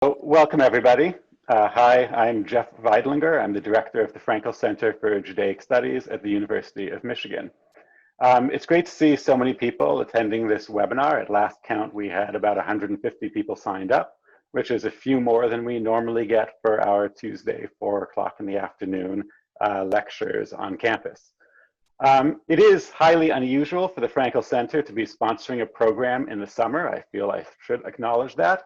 Welcome everybody. Hi, I'm Jeff Veidlinger. I'm the director of the Frankel Center for Judaic Studies at the University of Michigan. It's great to see so many people attending this webinar. At last count, we had about 150 people signed up, which is a few more than we normally get for our Tuesday 4 o'clock in the afternoon lectures on campus. It is highly unusual for the Frankel Center to be sponsoring a program in the summer. I feel I should acknowledge that.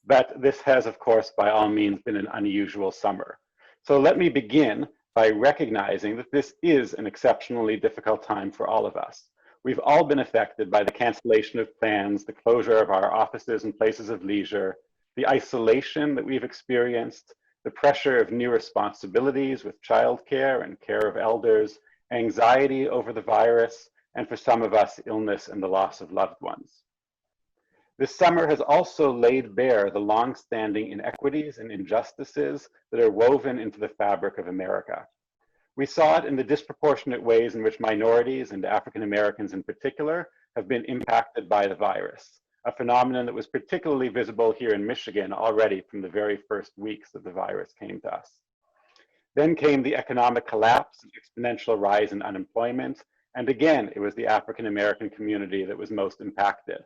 But this has, of course, by all means been an unusual summer. So let me begin by recognizing that this is an exceptionally difficult time for all of us. We've all been affected by the cancellation of plans, the closure of our offices and places of leisure, the isolation that we've experienced, the pressure of new responsibilities with childcare and care of elders, anxiety over the virus, and for some of us, illness and the loss of loved ones. This summer has also laid bare the long-standing inequities and injustices that are woven into the fabric of America. We saw it in the disproportionate ways in which minorities and African Americans in particular have been impacted by the virus, a phenomenon that was particularly visible here in Michigan already from the very first weeks that the virus came to us. Then came the economic collapse and exponential rise in unemployment, and again, it was the African American community that was most impacted.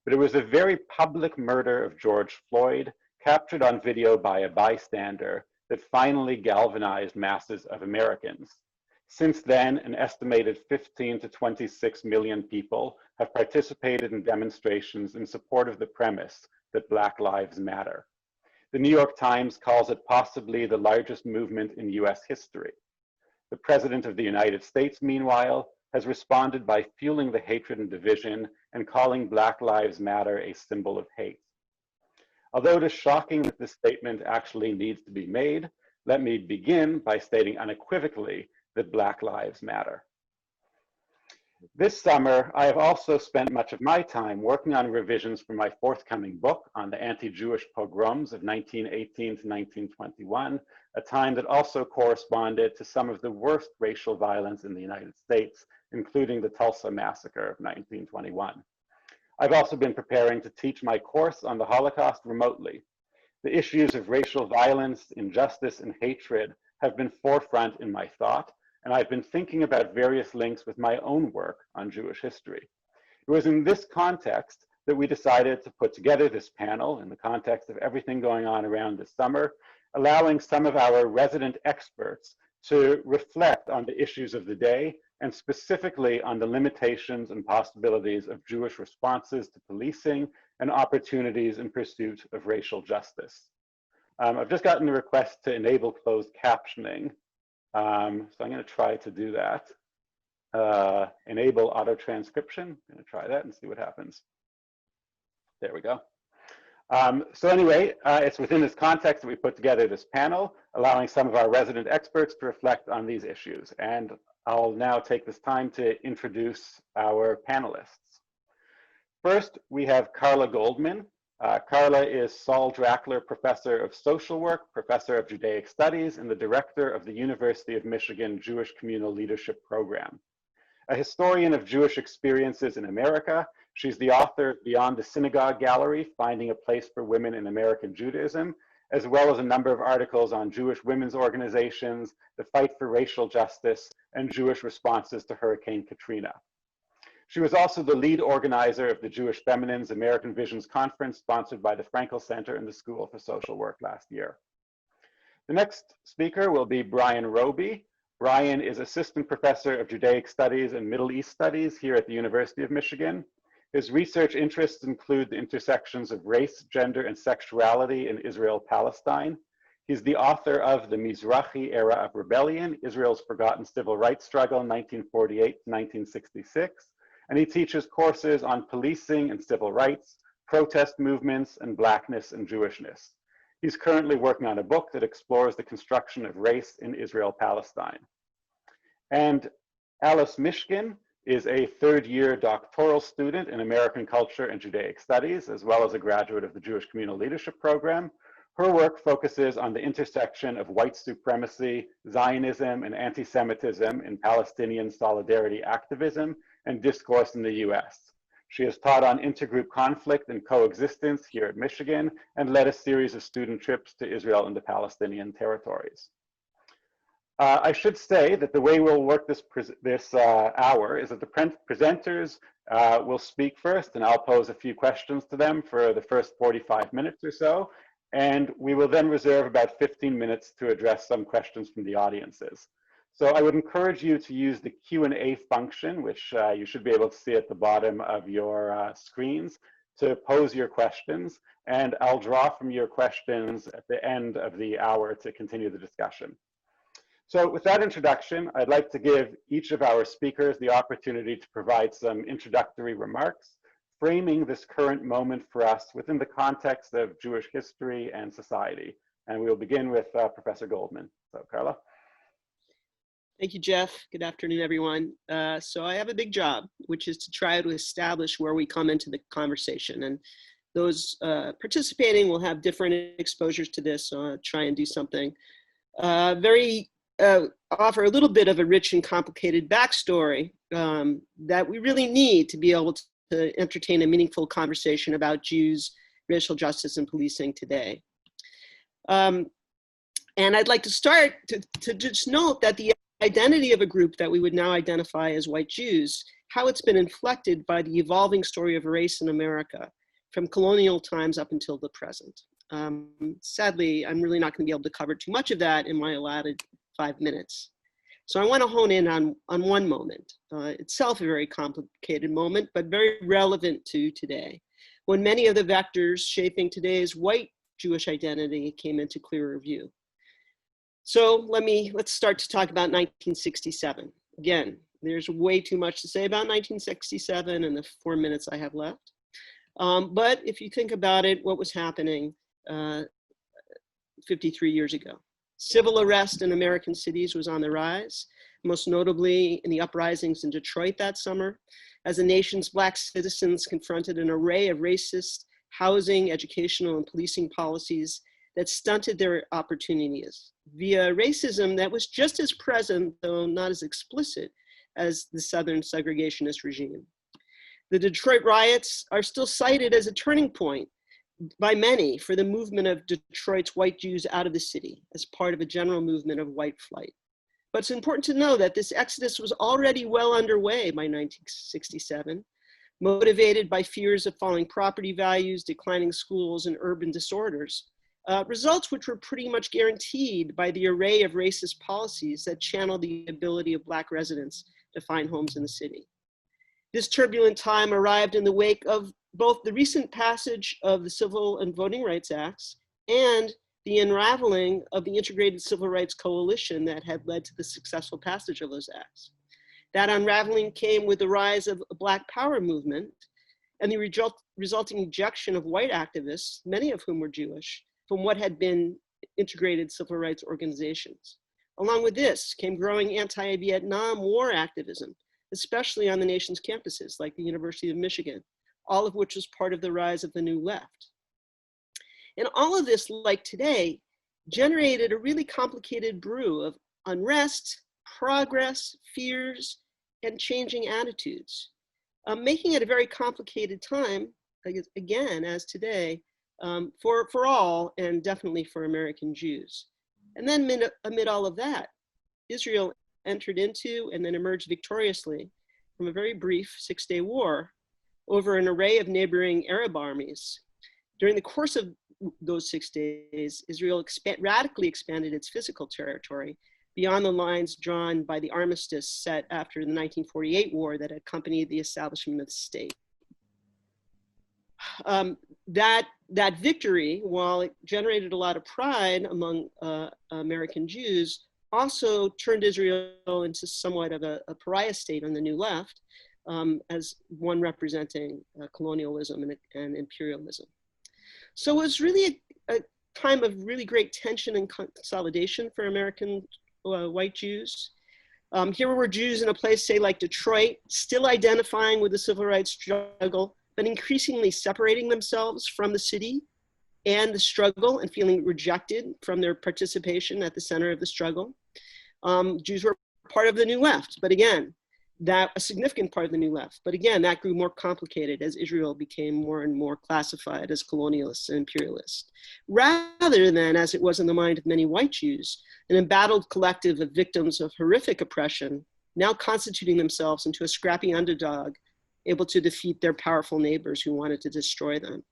But it was the very public murder of George Floyd, captured on video by a bystander, that finally galvanized masses of Americans. Since then, an estimated 15 to 26 million people have participated in demonstrations in support of the premise that Black Lives Matter. The New York Times calls it possibly the largest movement in US history. The President of the United States, meanwhile, has responded by fueling the hatred and division and calling Black Lives Matter a symbol of hate. Although it is shocking that this statement actually needs to be made, let me begin by stating unequivocally that Black Lives Matter. This summer, I have also spent much of my time working on revisions for my forthcoming book on the anti-Jewish pogroms of 1918 to 1921, a time that also corresponded to some of the worst racial violence in the United States, including the Tulsa Massacre of 1921. I've also been preparing to teach my course on the Holocaust remotely. The issues of racial violence, injustice, and hatred have been forefront in my thought, and I've been thinking about various links with my own work on Jewish history. It was in this context that we decided to put together this panel in the context of everything going on around this summer, allowing some of our resident experts to reflect on the issues of the day and specifically on the limitations and possibilities of Jewish responses to policing and opportunities in pursuit of racial justice. I've just gotten a request to enable closed captioning. So I'm going to try to do that. Enable auto transcription. I'm going to try that and see what happens. There we go. So anyway, it's within this context that we put together this panel, allowing some of our resident experts to reflect on these issues. And I'll now take this time to introduce our panelists. First, we have Carla Goldman. Carla is Saul Drachler Professor of Social Work, Professor of Judaic Studies, and the Director of the University of Michigan Jewish Communal Leadership Program. A historian of Jewish experiences in America, she's the author of Beyond the Synagogue Gallery, Finding a Place for Women in American Judaism, as well as a number of articles on Jewish women's organizations, the fight for racial justice, and Jewish responses to Hurricane Katrina. She was also the lead organizer of the Jewish Feminines American Visions Conference, sponsored by the Frankel Center and the School for Social Work last year. The next speaker will be Bryan Roby. Bryan is Assistant Professor of Judaic Studies and Middle East Studies here at the University of Michigan. His research interests include the intersections of race, gender, and sexuality in Israel-Palestine. He's the author of The Mizrahi Era of Rebellion, Israel's Forgotten Civil Rights Struggle, 1948 to 1966. And he teaches courses on policing and civil rights, protest movements, and Blackness and Jewishness. He's currently working on a book that explores the construction of race in Israel-Palestine. And Alice Mishkin is a third-year doctoral student in American Culture and Judaic Studies, as well as a graduate of the Jewish Communal Leadership Program. Her work focuses on the intersection of white supremacy, Zionism, and anti-Semitism in Palestinian solidarity activism and discourse in the US. She has taught on intergroup conflict and coexistence here at Michigan and led a series of student trips to Israel and the Palestinian territories. I should say that the way we'll work this hour is that the presenters will speak first, and I'll pose a few questions to them for the first 45 minutes or so, and we will then reserve about 15 minutes to address some questions from the audiences. So I would encourage you to use the Q&A function, which you should be able to see at the bottom of your screens, to pose your questions, and I'll draw from your questions at the end of the hour to continue the discussion. So with that introduction, I'd like to give each of our speakers the opportunity to provide some introductory remarks, framing this current moment for us within the context of Jewish history and society. And we'll begin with Professor Goldman. So Carla. Thank you, Jeff. Good afternoon, everyone. So I have a big job, which is to try to establish where we come into the conversation. And those participating will have different exposures to this, so I'll try and do something offer a little bit of a rich and complicated backstory that we really need to be able to entertain a meaningful conversation about Jews, racial justice, and policing today. And I'd like to start to just note that the identity of a group that we would now identify as white Jews, how it's been inflected by the evolving story of race in America from colonial times up until the present. Sadly, I'm really not going to be able to cover too much of that in my allotted 5 minutes. So I want to hone in on one moment, itself a very complicated moment, but very relevant to today, when many of the vectors shaping today's white Jewish identity came into clearer view. So let's start to talk about 1967. Again, there's way too much to say about 1967 in the 4 minutes I have left. But if you think about it, what was happening 53 years ago? Civil unrest in American cities was on the rise, most notably in the uprisings in Detroit that summer, as the nation's Black citizens confronted an array of racist housing, educational, and policing policies that stunted their opportunities via racism that was just as present, though not as explicit, as the Southern segregationist regime. The Detroit riots are still cited as a turning point by many for the movement of Detroit's white Jews out of the city as part of a general movement of white flight. But it's important to know that this exodus was already well underway by 1967, motivated by fears of falling property values, declining schools, and urban disorders, results which were pretty much guaranteed by the array of racist policies that channeled the ability of Black residents to find homes in the city. This turbulent time arrived in the wake of both the recent passage of the Civil and Voting Rights Acts and the unraveling of the Integrated Civil Rights Coalition that had led to the successful passage of those acts. That unraveling came with the rise of a Black Power movement and the resulting ejection of white activists, many of whom were Jewish, from what had been integrated civil rights organizations. Along with this came growing anti-Vietnam War activism, especially on the nation's campuses like the University of Michigan, all of which was part of the rise of the New Left. And all of this, like today, generated a really complicated brew of unrest, progress, fears, and changing attitudes, making it a very complicated time, again, as today, for all, and definitely for American Jews. And then amid all of that, Israel entered into and then emerged victoriously from a very brief 6-day war over an array of neighboring Arab armies. During the course of those 6 days, Israel radically expanded its physical territory beyond the lines drawn by the armistice set after the 1948 war that accompanied the establishment of the state. That victory, while it generated a lot of pride among American Jews, also turned Israel into somewhat of a pariah state on the New Left, as one representing colonialism and imperialism. So it was really a time of really great tension and consolidation for American white Jews. Here were Jews in a place, say, like Detroit, still identifying with the civil rights struggle, but increasingly separating themselves from the city and the struggle and feeling rejected from their participation at the center of the struggle. Jews were part of the New Left, but again, that a significant part of the New Left. But again, that grew more complicated as Israel became more and more classified as colonialist and imperialist, rather than, as it was in the mind of many white Jews, an embattled collective of victims of horrific oppression, now constituting themselves into a scrappy underdog, able to defeat their powerful neighbors who wanted to destroy them.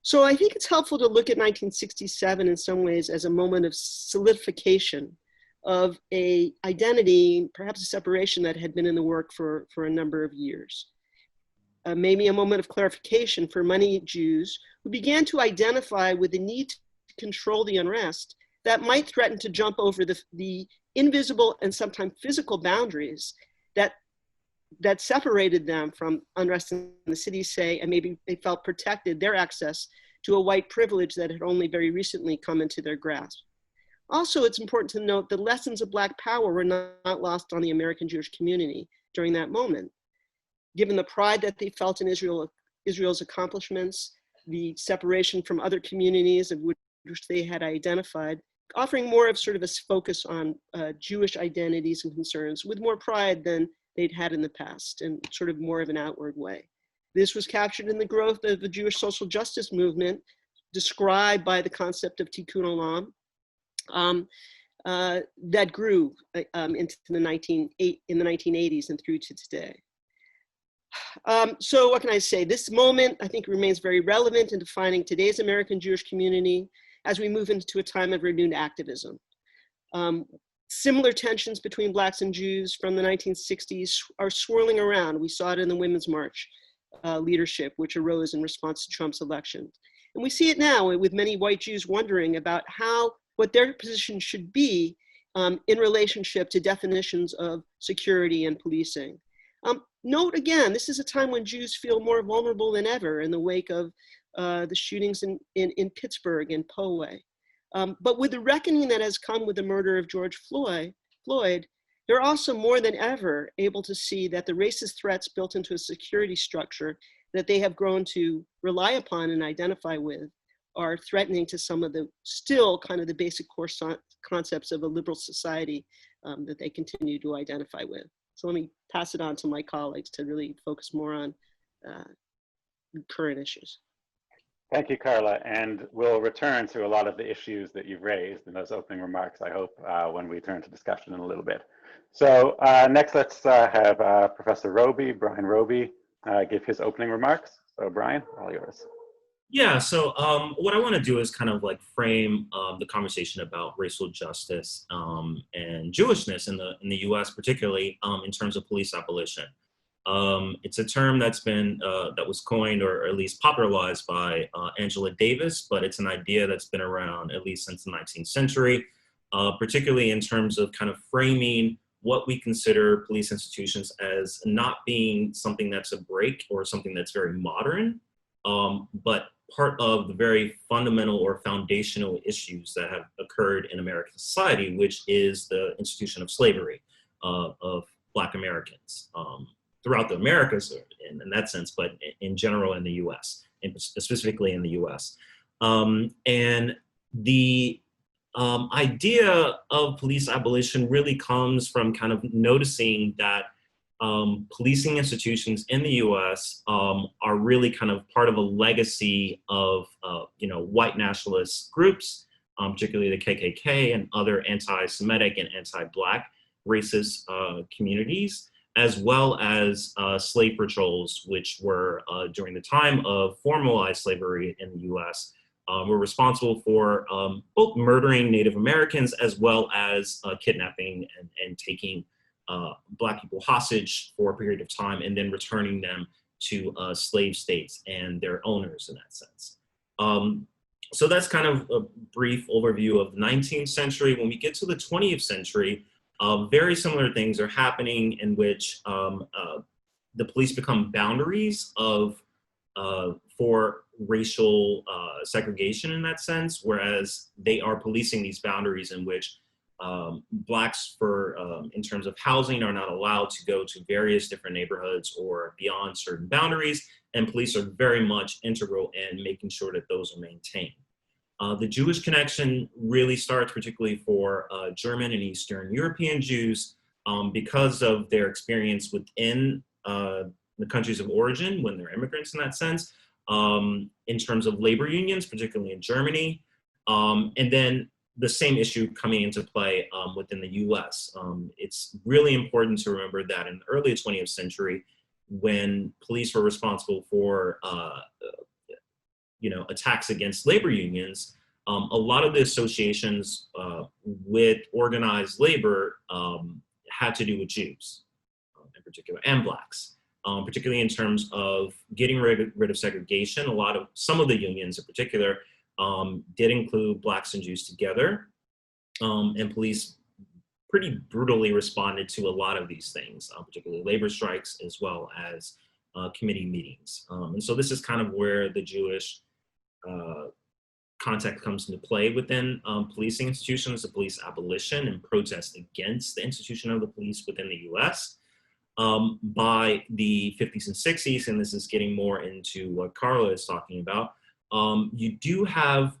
So I think it's helpful to look at 1967 in some ways as a moment of solidification of a identity, perhaps a separation that had been in the work for a number of years. Maybe a moment of clarification for many Jews who began to identify with the need to control the unrest that might threaten to jump over the invisible and sometimes physical boundaries that separated them from unrest in the city, say, and maybe they felt protected their access to a white privilege that had only very recently come into their grasp. Also, it's important to note the lessons of Black power were not lost on the American Jewish community during that moment. Given the pride that they felt in Israel's accomplishments, the separation from other communities of which they had identified, offering more of sort of a focus on Jewish identities and concerns with more pride than they'd had in the past and sort of more of an outward way. This was captured in the growth of the Jewish social justice movement, described by the concept of tikkun olam, that grew into the 1980s and through to today. So what can I say? This moment, I think, remains very relevant in defining today's American Jewish community as we move into a time of renewed activism. Similar tensions between Blacks and Jews from the 1960s are swirling around. We saw it in the Women's March leadership, which arose in response to Trump's election. And we see it now with many white Jews wondering about what their position should be in relationship to definitions of security and policing. Note again, this is a time when Jews feel more vulnerable than ever in the wake of the shootings in Pittsburgh and Poway. But with the reckoning that has come with the murder of George Floyd, they're also more than ever able to see that the racist threats built into a security structure that they have grown to rely upon and identify with are threatening to some of the still kind of the basic core concepts of a liberal society that they continue to identify with. So let me pass it on to my colleagues to really focus more on current issues. Thank you, Karla. And we'll return to a lot of the issues that you've raised in those opening remarks, I hope, when we turn to discussion in a little bit. So next, let's have Professor Roby, Bryan Roby, give his opening remarks. So Bryan, all yours. Yeah, so what I want to do is kind of like frame the conversation about racial justice and Jewishness in the U.S., particularly in terms of police abolition. It's a term that's been, that was coined or at least popularized by Angela Davis, but it's an idea that's been around at least since the 19th century, particularly in terms of kind of framing what we consider police institutions as not being something that's a break or something that's very modern, but part of the very fundamental or foundational issues that have occurred in American society, which is the institution of slavery of Black Americans. Throughout the Americas in that sense, but in general in the US, and specifically in the US. And the idea of police abolition really comes from kind of noticing that policing institutions in the US are really kind of part of a legacy of white nationalist groups, particularly the KKK and other anti-Semitic and anti-Black racist communities, as well as slave patrols, which were during the time of formalized slavery in the US, were responsible for both murdering Native Americans as well as kidnapping and taking Black people hostage for a period of time and then returning them to slave states and their owners in that sense. So that's kind of a brief overview of the 19th century. When we get to the 20th century, very similar things are happening in which the police become boundaries for racial segregation in that sense, whereas they are policing these boundaries in which Blacks, in terms of housing, are not allowed to go to various different neighborhoods or beyond certain boundaries, and police are very much integral in making sure that those are maintained. The Jewish connection really starts particularly for German and Eastern European Jews because of their experience within the countries of origin when they're immigrants in that sense, in terms of labor unions, particularly in Germany, and then the same issue coming into play within the US. It's really important to remember that in the early 20th century, when police were responsible for attacks against labor unions, a lot of the associations with organized labor had to do with Jews in particular, and Blacks, particularly in terms of getting rid of segregation. Some of the unions in particular did include Blacks and Jews together, and police pretty brutally responded to a lot of these things, particularly labor strikes as well as committee meetings. And so this is kind of where the Jewish context comes into play within policing institutions, the police abolition and protest against the institution of the police within the US. By the 50s and 60s, and this is getting more into what Karla is talking about, you do have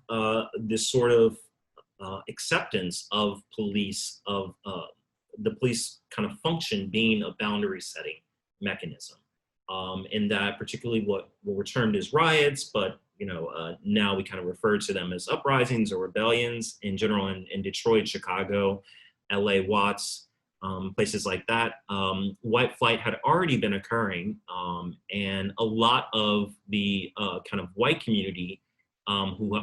this sort of acceptance of police, of the police kind of function being a boundary setting mechanism. In that particularly what were termed as riots, but now we kind of refer to them as uprisings or rebellions in general in Detroit, Chicago, LA, Watts, places like that. White flight had already been occurring, and a lot of the kind of white community who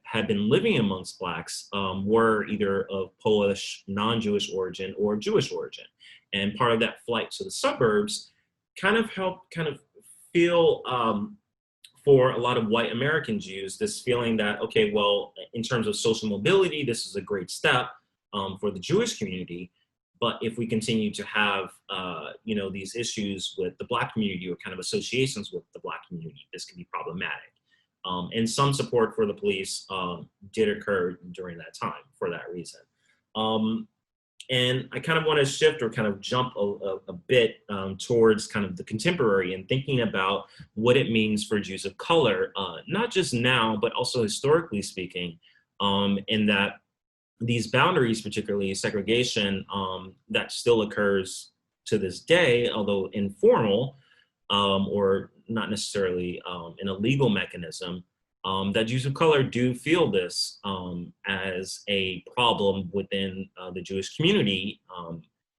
had been living amongst Blacks were either of Polish, non-Jewish origin or Jewish origin. And part of that flight to the suburbs kind of helped feel for a lot of white American Jews, this feeling that, okay, well, in terms of social mobility, this is a great step for the Jewish community. But if we continue to have, these issues with the Black community or kind of associations with the Black community, this can be problematic. And some support for the police did occur during that time for that reason. And I kind of want to shift or kind of jump a bit towards kind of the contemporary and thinking about what it means for Jews of color, not just now, but also historically speaking, in that these boundaries, particularly segregation, that still occurs to this day, although informal or not necessarily in a legal mechanism, that Jews of color do feel this as a problem within the Jewish community,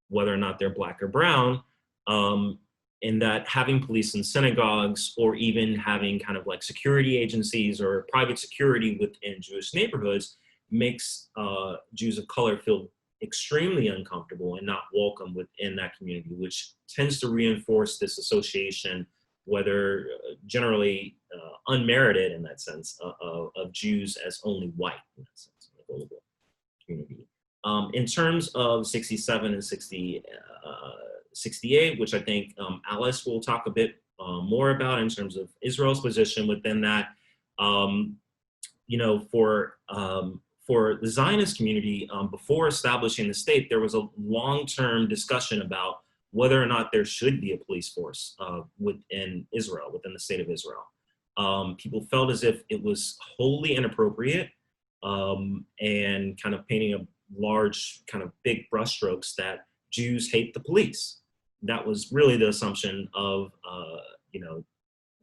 whether or not they're Black or brown, in that having police in synagogues or even having kind of like security agencies or private security within Jewish neighborhoods makes Jews of color feel extremely uncomfortable and not welcome within that community, which tends to reinforce this association, whether generally unmerited in that sense, of Jews as only white in that sense, in the global community. In terms of 67 and 68, which I think Alice will talk a bit more about in terms of Israel's position within that, for the Zionist community, before establishing the state, there was a long-term discussion about whether or not there should be a police force within Israel, within the state of Israel. People felt as if it was wholly inappropriate and kind of painting a large, kind of big brushstrokes that Jews hate the police. That was really the assumption of,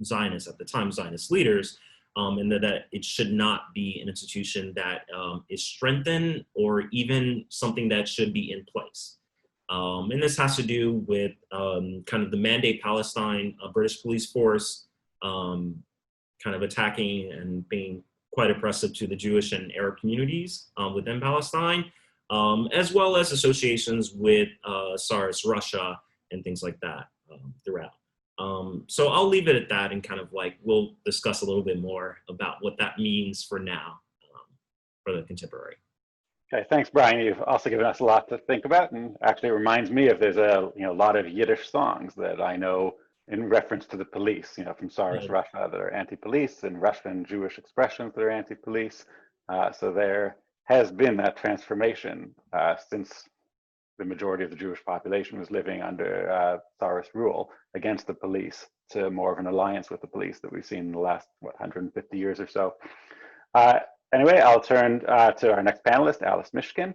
Zionists at the time, Zionist leaders, and that it should not be an institution that is strengthened or even something that should be in place. And this has to do with kind of the Mandate Palestine British police force kind of attacking and being quite oppressive to the Jewish and Arab communities within Palestine, as well as associations with SARS, Russia, and things like that throughout. So I'll leave it at that and kind of like, we'll discuss a little bit more about what that means for now, for the contemporary. Okay, thanks, Bryan. You've also given us a lot to think about, and actually reminds me of there's a lot of Yiddish songs that I know in reference to the police, from SARS, Russia, that are anti-police, and Russian Jewish expressions that are anti-police. So there has been that transformation since the majority of the Jewish population was living under Tsarist rule against the police to more of an alliance with the police that we've seen in the last, 150 years or so. Anyway, I'll turn to our next panelist, Alice Mishkin.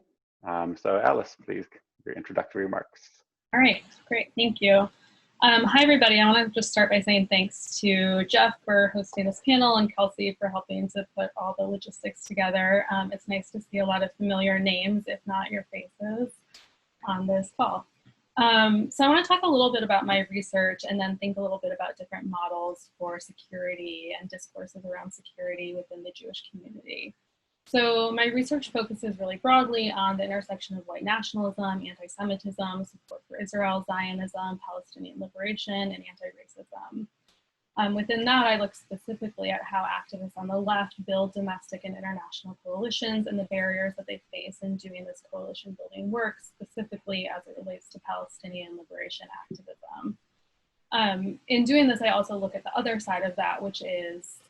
So Alice, please, your introductory remarks. All right, great, thank you. Hi, everybody. I want to just start by saying thanks to Jeff for hosting this panel and Kelsey for helping to put all the logistics together. It's nice to see a lot of familiar names, if not your faces, on this call. So I want to talk a little bit about my research and then think a little bit about different models for security and discourses around security within the Jewish community. So my research focuses really broadly on the intersection of white nationalism, anti-Semitism, support for Israel, Zionism, Palestinian liberation, and anti-racism. Within that, I look specifically at how activists on the left build domestic and international coalitions and the barriers that they face in doing this coalition building work, specifically as it relates to Palestinian liberation activism. In doing this, I also look at the other side of that, which is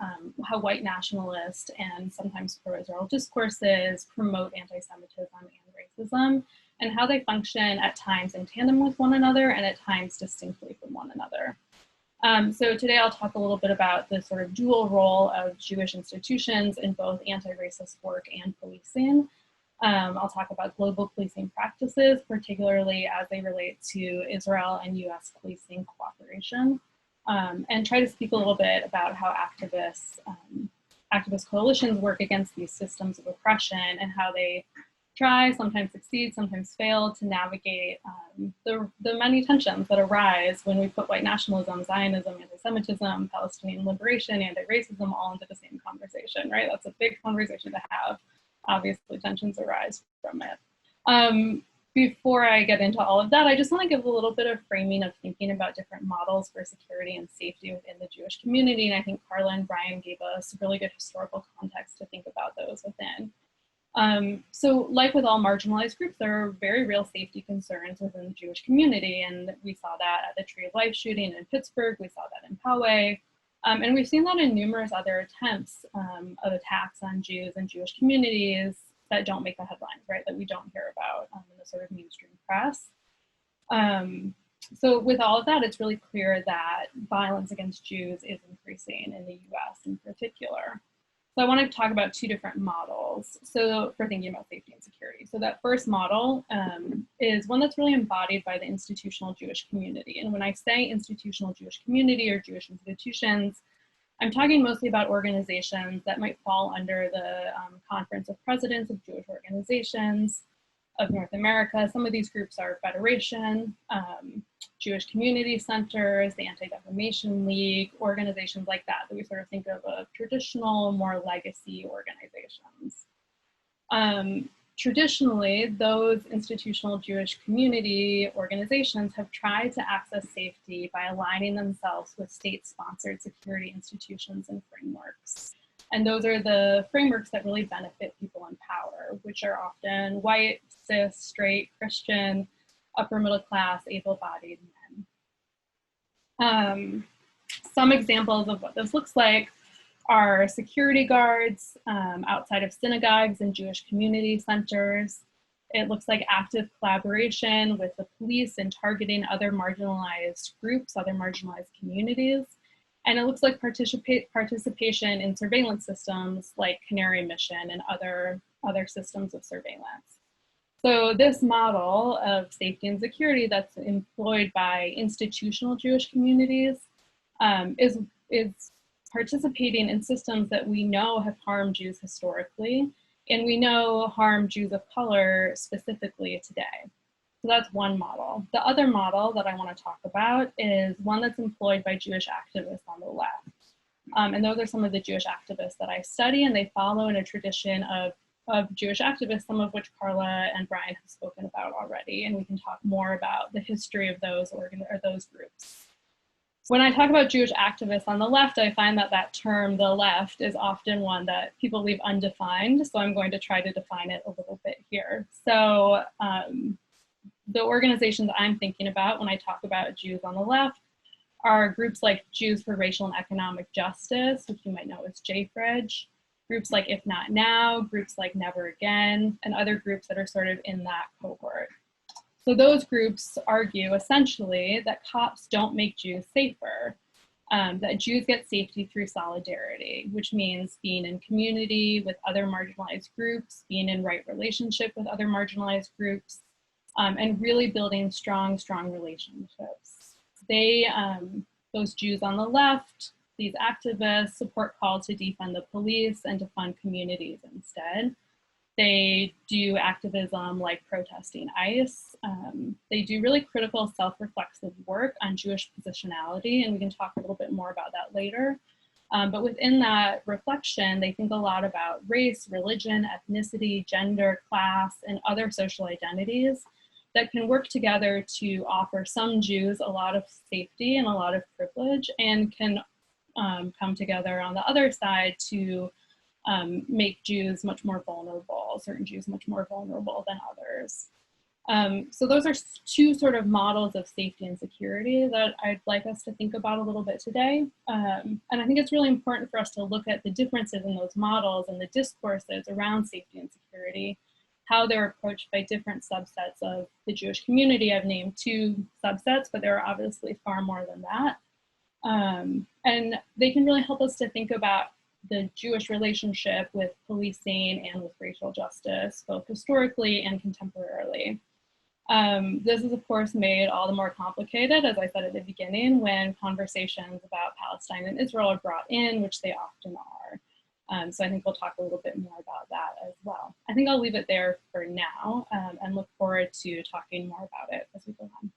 how white nationalist and sometimes pro-Israel discourses promote anti-Semitism and racism, and how they function at times in tandem with one another and at times distinctly from one another. So today I'll talk a little bit about the sort of dual role of Jewish institutions in both anti-racist work and policing. I'll talk about global policing practices, particularly as they relate to Israel and US policing cooperation, and try to speak a little bit about how activist coalitions work against these systems of oppression and how they try, sometimes succeed, sometimes fail to navigate the many tensions that arise when we put white nationalism, Zionism, anti-Semitism, Palestinian liberation, anti-racism all into the same conversation, right? That's a big conversation to have. Obviously, tensions arise from it. Before I get into all of that, I just want to give a little bit of framing of thinking about different models for security and safety within the Jewish community. And I think Carla and Bryan gave us really good historical context to think about those within. So like with all marginalized groups, there are very real safety concerns within the Jewish community. And we saw that at the Tree of Life shooting in Pittsburgh. We saw that in Poway. And we've seen that in numerous other attempts of attacks on Jews and Jewish communities that don't make the headlines, right? That we don't hear about in the sort of mainstream press. So with all of that, it's really clear that violence against Jews is increasing in the US in particular. So I want to talk about two different models so for thinking about safety and security. So that first model is one that's really embodied by the institutional Jewish community. And when I say institutional Jewish community or Jewish institutions, I'm talking mostly about organizations that might fall under the Conference of Presidents of Jewish Organizations of North America. Some of these groups are Federation, Jewish Community Centers, the Anti-Defamation League, organizations like that we sort of think of traditional, more legacy organizations. Traditionally, those institutional Jewish community organizations have tried to access safety by aligning themselves with state-sponsored security institutions and frameworks. And those are the frameworks that really benefit people in power, which are often white, cis, straight, Christian, upper middle class, able-bodied men. Some examples of what this looks like are security guards outside of synagogues and Jewish community centers. It looks like active collaboration with the police in targeting other marginalized groups, other marginalized communities. And it looks like participation in surveillance systems like Canary Mission and other systems of surveillance. So this model of safety and security that's employed by institutional Jewish communities is participating in systems that we know have harmed Jews historically, and we know harm Jews of color specifically today. So that's one model. The other model that I want to talk about is one that's employed by Jewish activists on the left. And those are some of the Jewish activists that I study, and they follow in a tradition of Jewish activists, some of which Carla and Bryan have spoken about already, and we can talk more about the history of those groups. When I talk about Jewish activists on the left, I find that that term, the left, is often one that people leave undefined, so I'm going to try to define it a little bit here. So the organizations I'm thinking about when I talk about Jews on the left are groups like Jews for Racial and Economic Justice, which you might know as JFREJ, groups like If Not Now, groups like Never Again, and other groups that are sort of in that cohort. So those groups argue essentially that cops don't make Jews safer, that Jews get safety through solidarity, which means being in community with other marginalized groups, being in right relationship with other marginalized groups, and really building strong relationships. They, those Jews on the left, these activists support calls to defund the police and to fund communities instead. They do activism like protesting ICE. They do really critical self-reflexive work on Jewish positionality, and we can talk a little bit more about that later. But within that reflection, they think a lot about race, religion, ethnicity, gender, class, and other social identities that can work together to offer some Jews a lot of safety and a lot of privilege, and can come together on the other side to make Jews much more vulnerable, certain Jews much more vulnerable than others. So those are two sort of models of safety and security that I'd like us to think about a little bit today. And I think it's really important for us to look at the differences in those models and the discourses around safety and security, how they're approached by different subsets of the Jewish community. I've named two subsets, but there are obviously far more than that. And they can really help us to think about the Jewish relationship with policing and with racial justice, both historically and contemporarily. This is, of course, made all the more complicated, as I said at the beginning, when conversations about Palestine and Israel are brought in, which they often are. So I think we'll talk a little bit more about that as well. I think I'll leave it there for now, and look forward to talking more about it as we go on.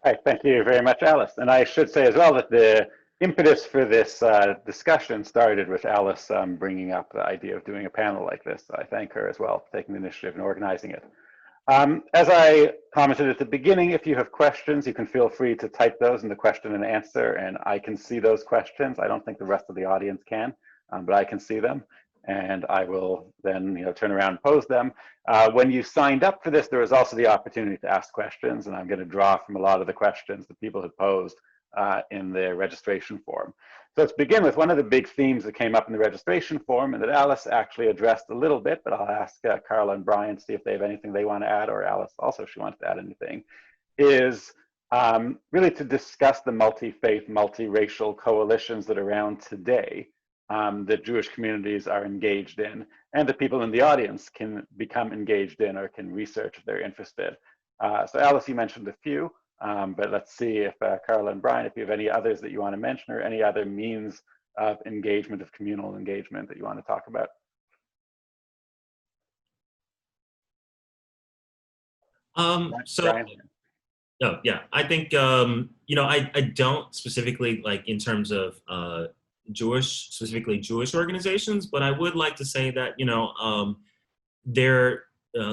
All right, thank you very much, Alice. And I should say as well that the impetus for this discussion started with Alice bringing up the idea of doing a panel like this. So I thank her as well for taking the initiative and organizing it. As I commented at the beginning, if you have questions, you can feel free to type those in the question and answer, and I can see those questions. I don't think the rest of the audience can, but I can see them, and I will then turn around and pose them. When you signed up for this, there was also the opportunity to ask questions, and I'm going to draw from a lot of the questions that people had posed in the registration form. So let's begin with one of the big themes that came up in the registration form, and that Alice actually addressed a little bit, but I'll ask Carla and Bryan to see if they have anything they want to add, or Alice also if she wants to add anything, is really to discuss the multi-faith, multi-racial coalitions that are around today that Jewish communities are engaged in, and that people in the audience can become engaged in or can research if they're interested. So Alice, you mentioned a few. But let's see if Carla and Bryan, if you have any others that you want to mention, or any other means of engagement, of communal engagement that you want to talk about. Bryan? Oh, yeah, I think, I don't specifically, like in terms of specifically Jewish organizations, but I would like to say that,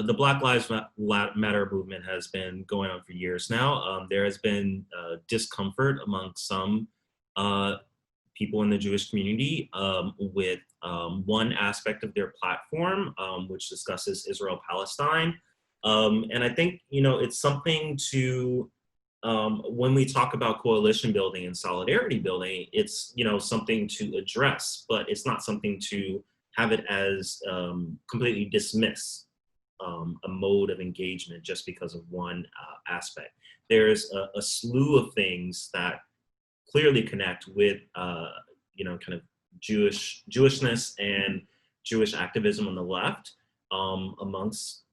the Black Lives Matter movement has been going on for years now. There has been discomfort among some people in the Jewish community with one aspect of their platform, which discusses Israel-Palestine. And I think, it's something to, when we talk about coalition building and solidarity building, it's, something to address, but it's not something to have it as completely dismiss a mode of engagement just because of one aspect. There's a slew of things that clearly connect with, kind of Jewishness and Jewish activism on the left amongst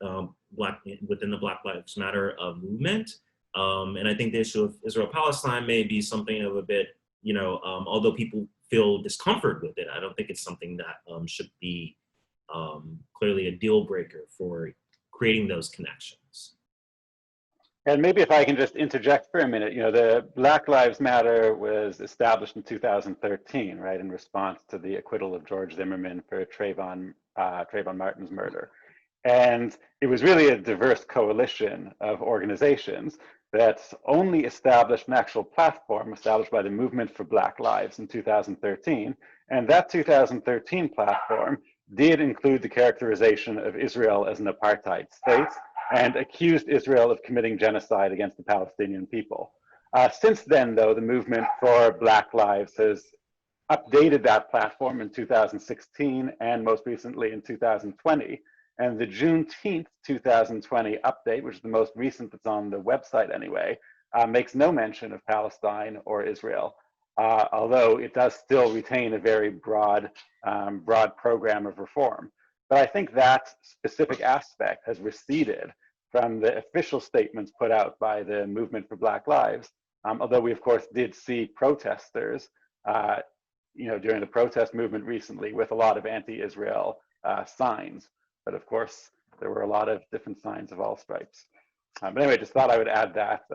within the Black Lives Matter movement. And I think the issue of Israel-Palestine may be something of a bit, although people feel discomfort with it, I don't think it's something that should be clearly a deal breaker for creating those connections. And maybe if I can just interject for a minute, the Black Lives Matter was established in 2013, right, in response to the acquittal of George Zimmerman for Trayvon Martin's murder. And it was really a diverse coalition of organizations that only established an actual platform established by the Movement for Black Lives in 2013. And that 2013 platform did include the characterization of Israel as an apartheid state and accused Israel of committing genocide against the Palestinian people. Since then, though, the Movement for Black Lives has updated that platform in 2016 and most recently in 2020. And the Juneteenth 2020 update, which is the most recent that's on the website anyway, makes no mention of Palestine or Israel. Although it does still retain a very broad program of reform. But I think that specific aspect has receded from the official statements put out by the Movement for Black Lives. Although we, of course, did see protesters, during the protest movement recently with a lot of anti-Israel signs. But of course, there were a lot of different signs of all stripes. But anyway, just thought I would add that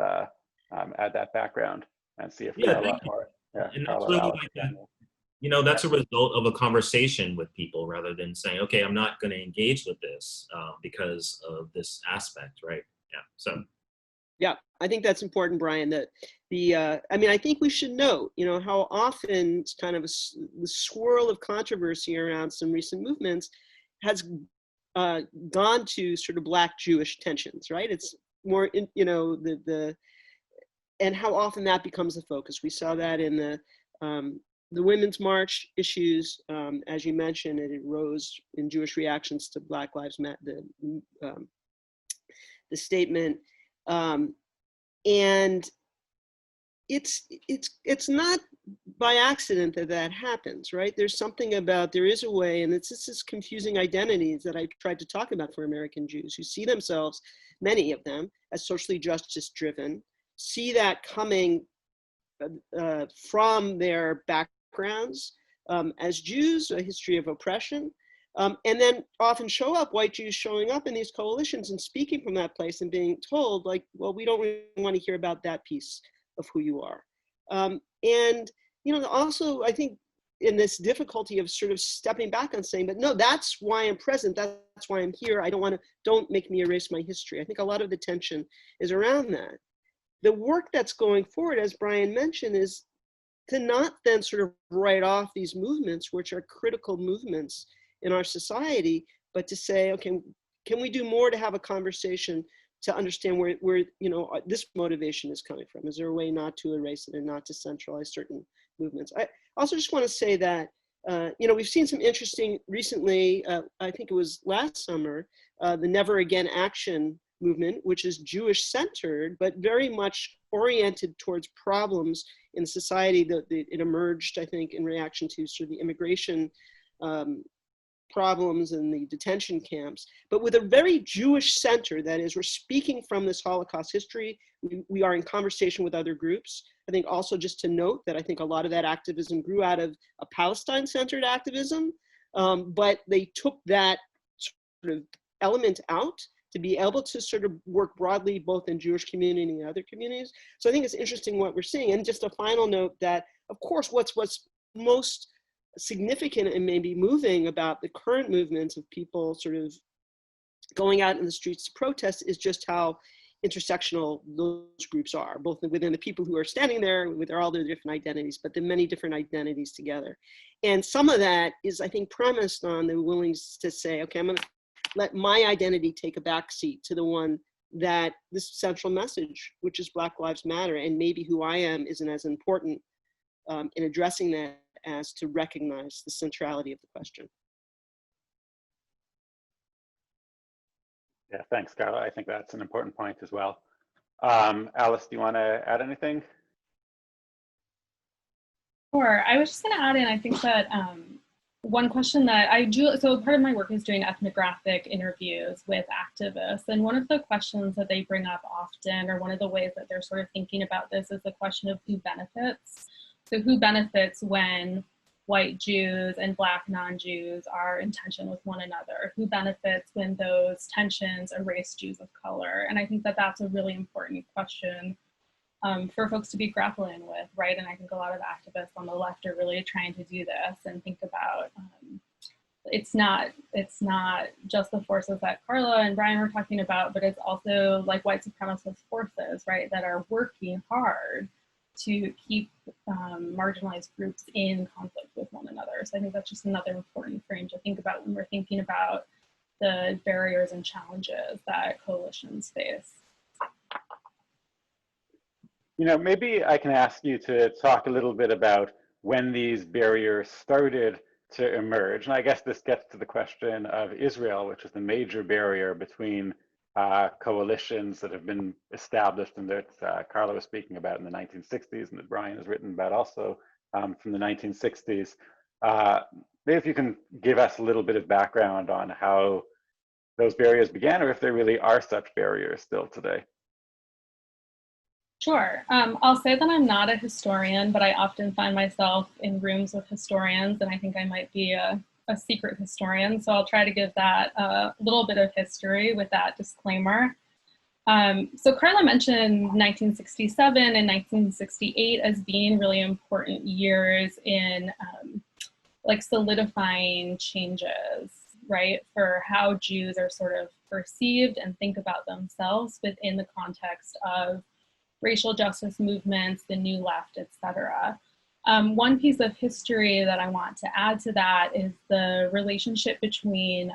background and see if there are a lot more. Yeah, and Carla, that's really Alex, like that. That's a result of a conversation with people rather than saying, okay, I'm not going to engage with this because of this aspect, right? Yeah. So. Yeah, I think that's important, Brian. That I think we should note, how often it's kind of the swirl of controversy around some recent movements has gone to sort of Black-Jewish tensions, right? It's more, and how often that becomes the focus. We saw that in the Women's March issues, as you mentioned, it rose in Jewish reactions to Black Lives Matter, the statement, and it's not by accident that happens, right? There's something about, there is a way, and it's this confusing identities that I tried to talk about for American Jews who see themselves, many of them, as socially justice driven, see that coming from their backgrounds as Jews, a history of oppression, and then often show up, white Jews showing up in these coalitions and speaking from that place and being told, like, well, we don't really want to hear about that piece of who you are. And, also, I think in this difficulty of sort of stepping back and saying, but no, that's why I'm present, that's why I'm here, don't make me erase my history. I think a lot of the tension is around that. The work that's going forward, as Bryan mentioned, is to not then sort of write off these movements, which are critical movements in our society, but to say, okay, can we do more to have a conversation to understand where this motivation is coming from? Is there a way not to erase it and not to centralize certain movements? I also just want to say that, we've seen some interesting recently, I think it was last summer, the Never Again Action movement, which is Jewish centered, but very much oriented towards problems in society that it emerged, I think, in reaction to sort of the immigration problems in the detention camps, but with a very Jewish center. That is, we're speaking from this Holocaust history. We are in conversation with other groups. I think also just to note that I think a lot of that activism grew out of a Palestine-centered activism, but they took that sort of element out to be able to sort of work broadly both in Jewish community and other communities. So I think it's interesting what we're seeing. And just a final note that, of course, what's most significant and maybe moving about the current movements of people sort of going out in the streets to protest is just how intersectional those groups are, both within the people who are standing there with all their different identities, but the many different identities together. And some of that is, I think, premised on the willingness to say, okay, I'm gonna let my identity take a backseat to the one that this central message, which is Black Lives Matter, and maybe who I am isn't as important in addressing that as to recognize the centrality of the question. Yeah, thanks, Karla. I think that's an important point as well. Alice, do you want to add anything? Sure. I was just going to add in, I think that one question that I do, so part of my work is doing ethnographic interviews with activists. And one of the questions that they bring up often, or one of the ways that they're sort of thinking about this, is the question of who benefits. So who benefits when white Jews and Black non-Jews are in tension with one another? Who benefits when those tensions erase Jews of color? And I think that that's a really important question for folks to be grappling with, right? And I think a lot of activists on the left are really trying to do this and think about, it's not just the forces that Karla and Bryan were talking about, but it's also like white supremacist forces, right, that are working hard to keep marginalized groups in conflict with one another. So I think that's just another important frame to think about when we're thinking about the barriers and challenges that coalitions face. Maybe I can ask you to talk a little bit about when these barriers started to emerge. And I guess this gets to the question of Israel, which is the major barrier between coalitions that have been established and that Karla was speaking about in the 1960s and that Bryan has written about also from the 1960s. Maybe if you can give us a little bit of background on how those barriers began, or if there really are such barriers still today. Sure. I'll say that I'm not a historian, but I often find myself in rooms with historians, and I think I might be a secret historian. So I'll try to give that a little bit of history with that disclaimer. So Karla mentioned 1967 and 1968 as being really important years in like solidifying changes, right, for how Jews are sort of perceived and think about themselves within the context of racial justice movements, the New Left, etc. One piece of history that I want to add to that is the relationship between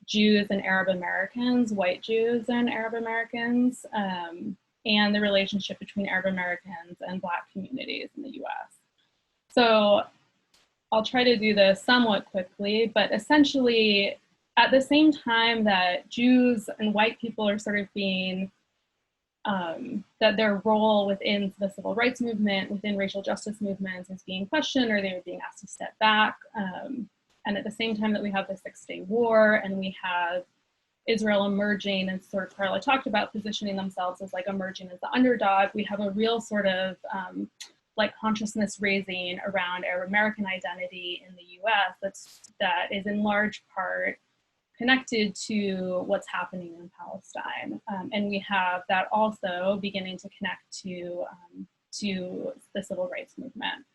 Jews and Arab Americans, white Jews and Arab Americans, and the relationship between Arab Americans and Black communities in the US. So I'll try to do this somewhat quickly, but essentially at the same time that Jews and white people are sort of being that their role within the civil rights movement, within racial justice movements is being questioned, or they're being asked to step back. And at the same time that we have the Six-Day War and we have Israel emerging, and sort of Karla talked about positioning themselves as like emerging as the underdog, we have a real sort of like consciousness raising around Arab American identity in the US that is in large part connected to what's happening in Palestine. And we have that also beginning to connect to the civil rights movement.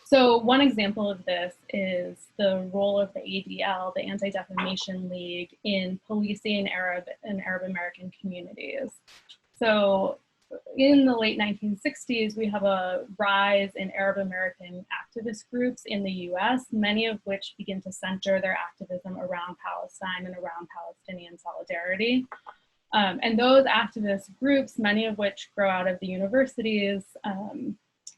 So one example of this is the role of the ADL, the Anti-Defamation League, in policing Arab and Arab American communities. So in the late 1960s, we have a rise in Arab American activist groups in the US, many of which begin to center their activism around Palestine and around Palestinian solidarity. And those activist groups, many of which grow out of the universities,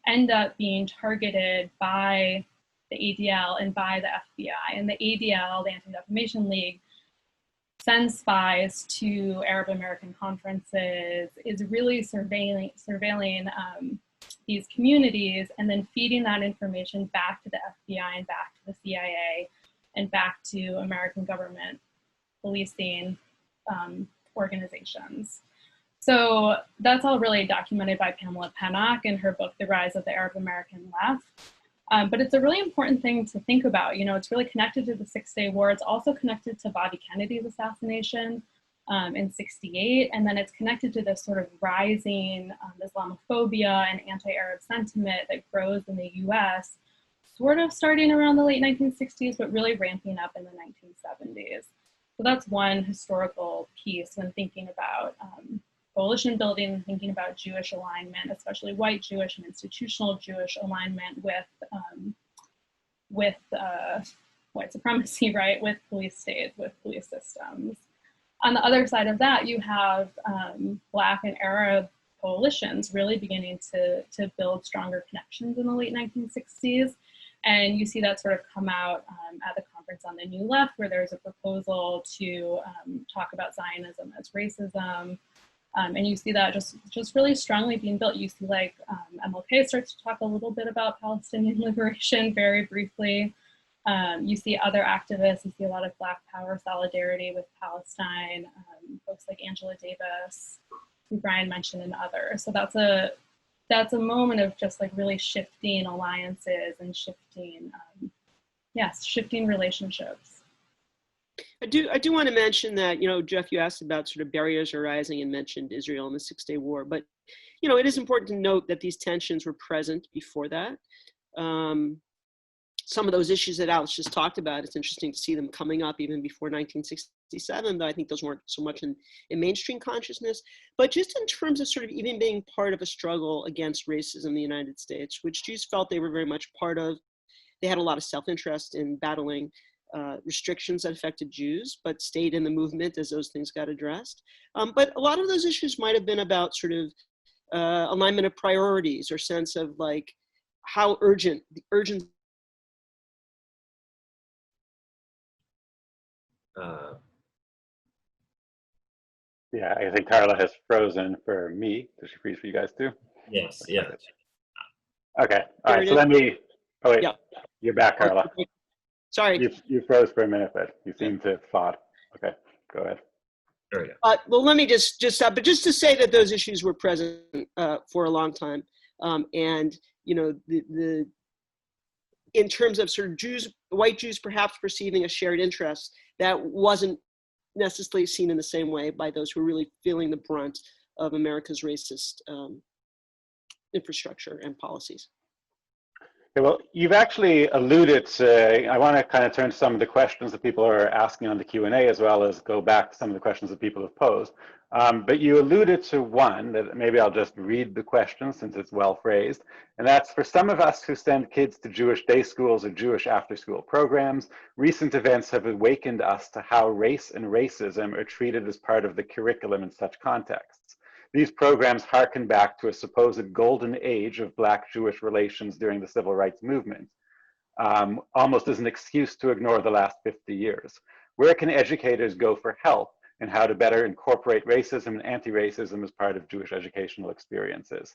end up being targeted by the ADL and by the FBI. And the ADL, the Anti-Defamation League, sends spies to Arab American conferences, is really surveilling these communities, and then feeding that information back to the FBI and back to the CIA and back to American government policing organizations. So that's all really documented by Pamela Pennock in her book, The Rise of the Arab American Left. But it's a really important thing to think about. You know, it's really connected to the Six-Day War. It's also connected to Bobby Kennedy's assassination in '68. And then it's connected to this sort of rising Islamophobia and anti-Arab sentiment that grows in the US, sort of starting around the late 1960s, but really ramping up in the 1970s. So that's one historical piece when thinking about coalition building and thinking about Jewish alignment, especially white Jewish and institutional Jewish alignment with white supremacy, right? With police states, with police systems. On the other side of that, you have Black and Arab coalitions really beginning to build stronger connections in the late 1960s. And you see that sort of come out at the Conference on the New Left, where there's a proposal to talk about Zionism as racism. And you see that just really strongly being built. You see like MLK starts to talk a little bit about Palestinian liberation very briefly. You see other activists, you see a lot of Black power solidarity with Palestine, folks like Angela Davis, who Bryan mentioned, and others. So that's a moment of just like really shifting alliances and shifting, shifting relationships. I do want to mention that, you know, Jeff, you asked about sort of barriers arising and mentioned Israel and the Six-Day War, but, you know, it is important to note that these tensions were present before that. Some of those issues that Alex just talked about, it's interesting to see them coming up even before 1967, though I think those weren't so much in mainstream consciousness, but just in terms of sort of even being part of a struggle against racism in the United States, which Jews felt they were very much part of. They had a lot of self-interest in battling restrictions that affected Jews, but stayed in the movement as those things got addressed. But a lot of those issues might have been about sort of alignment of priorities or sense of like how urgent, the urgent. Yeah, I think Karla has frozen for me. Does she freeze for you guys too? Yes, yeah. Okay, all right, so let me, oh wait, you're back, Karla. Sorry. You froze for a minute, but you seem to have thought. Okay. Well, let me just stop, but just to say that those issues were present for a long time, and you know, the in terms of sort of white Jews perhaps perceiving a shared interest, that wasn't necessarily seen in the same way by those who were really feeling the brunt of America's racist infrastructure and policies. Okay, well, you've actually alluded to, I want to kind of turn to some of the questions that people are asking on the Q&A, as well as go back to some of the questions that people have posed. But you alluded to one that maybe I'll just read the question since it's well phrased. And that's, for some of us who send kids to Jewish day schools or Jewish after-school programs, recent events have awakened us to how race and racism are treated as part of the curriculum in such contexts. These programs harken back to a supposed golden age of Black-Jewish relations during the Civil Rights Movement, almost as an excuse to ignore the last 50 years. Where can educators go for help in how to better incorporate racism and anti-racism as part of Jewish educational experiences?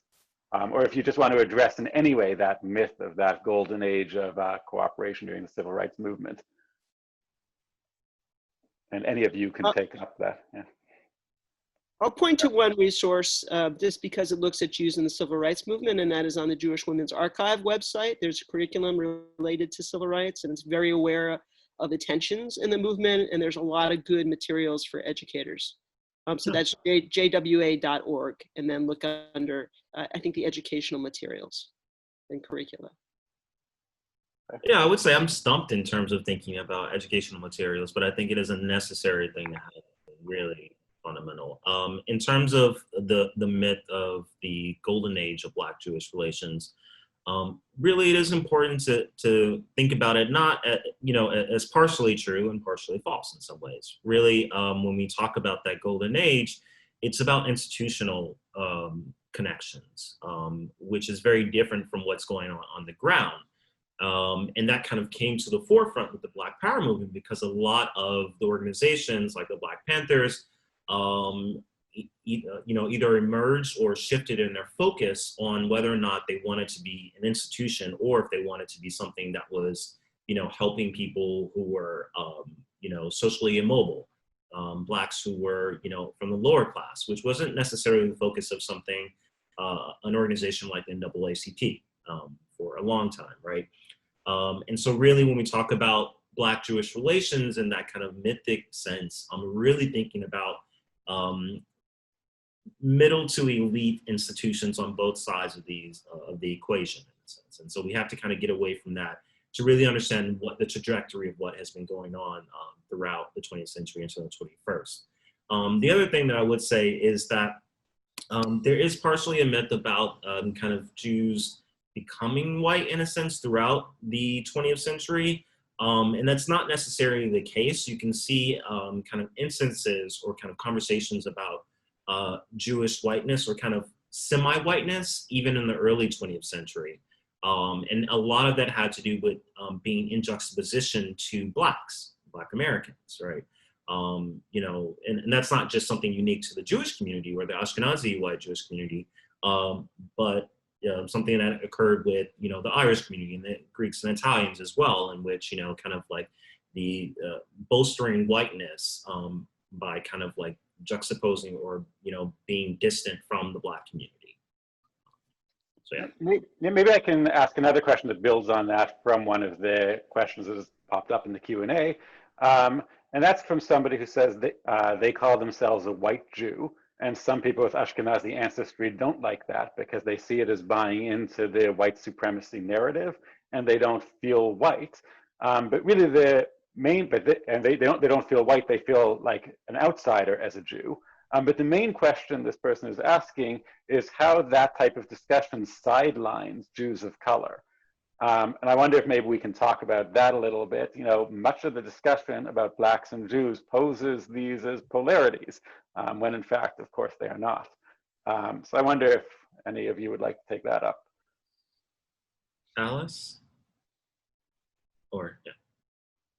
Or if you just want to address in any way that myth of that golden age of cooperation during the Civil Rights Movement. And any of you can take up that. Yeah. I'll point to one resource just because it looks at Jews in the Civil Rights Movement, and that is on the Jewish Women's Archive website. There's a curriculum related to civil rights, and it's very aware of the tensions in the movement, and there's a lot of good materials for educators. So that's jwa.org, and then look under, I think, the educational materials and curricula. Yeah, I would say I'm stumped in terms of thinking about educational materials, but I think it is a necessary thing to have, really fundamental. In terms of the myth of the golden age of Black-Jewish relations, really it is important to think about it not as partially true and partially false in some ways. Really, when we talk about that golden age, it's about institutional connections, which is very different from what's going on the ground. And that kind of came to the forefront with the Black Power movement, because a lot of the organizations like the Black Panthers either emerged or shifted in their focus on whether or not they wanted to be an institution, or if they wanted to be something that was, helping people who were, socially immobile, Blacks who were, from the lower class, which wasn't necessarily the focus of something, an organization like NAACP for a long time, right? And so really when we talk about Black-Jewish relations in that kind of mythic sense, I'm really thinking about middle to elite institutions on both sides of the equation, in a sense. And so we have to kind of get away from that to really understand what the trajectory of what has been going on throughout the 20th century until the 21st. The other thing that I would say is that there is partially a myth about kind of Jews becoming white in a sense throughout the 20th century. And that's not necessarily the case. You can see kind of instances or kind of conversations about Jewish whiteness or kind of semi-whiteness even in the early 20th century. And a lot of that had to do with being in juxtaposition to Black Americans, right? And that's not just something unique to the Jewish community or the Ashkenazi white Jewish community, but something that occurred with, the Irish community and the Greeks and Italians as well, in which, kind of like the bolstering whiteness by kind of like juxtaposing or, being distant from the Black community. So yeah. Maybe I can ask another question that builds on that from one of the questions that has popped up in the Q&A. And that's from somebody who says they call themselves a white Jew. And some people with Ashkenazi ancestry don't like that because they see it as buying into the white supremacy narrative, and they don't feel white. But really, they don't feel white. They feel like an outsider as a Jew. But the main question this person is asking is how that type of discussion sidelines Jews of color. And I wonder if maybe we can talk about that a little bit. Much of the discussion about Blacks and Jews poses these as polarities, when in fact, of course, they are not. So I wonder if any of you would like to take that up. Alice? Or, yeah.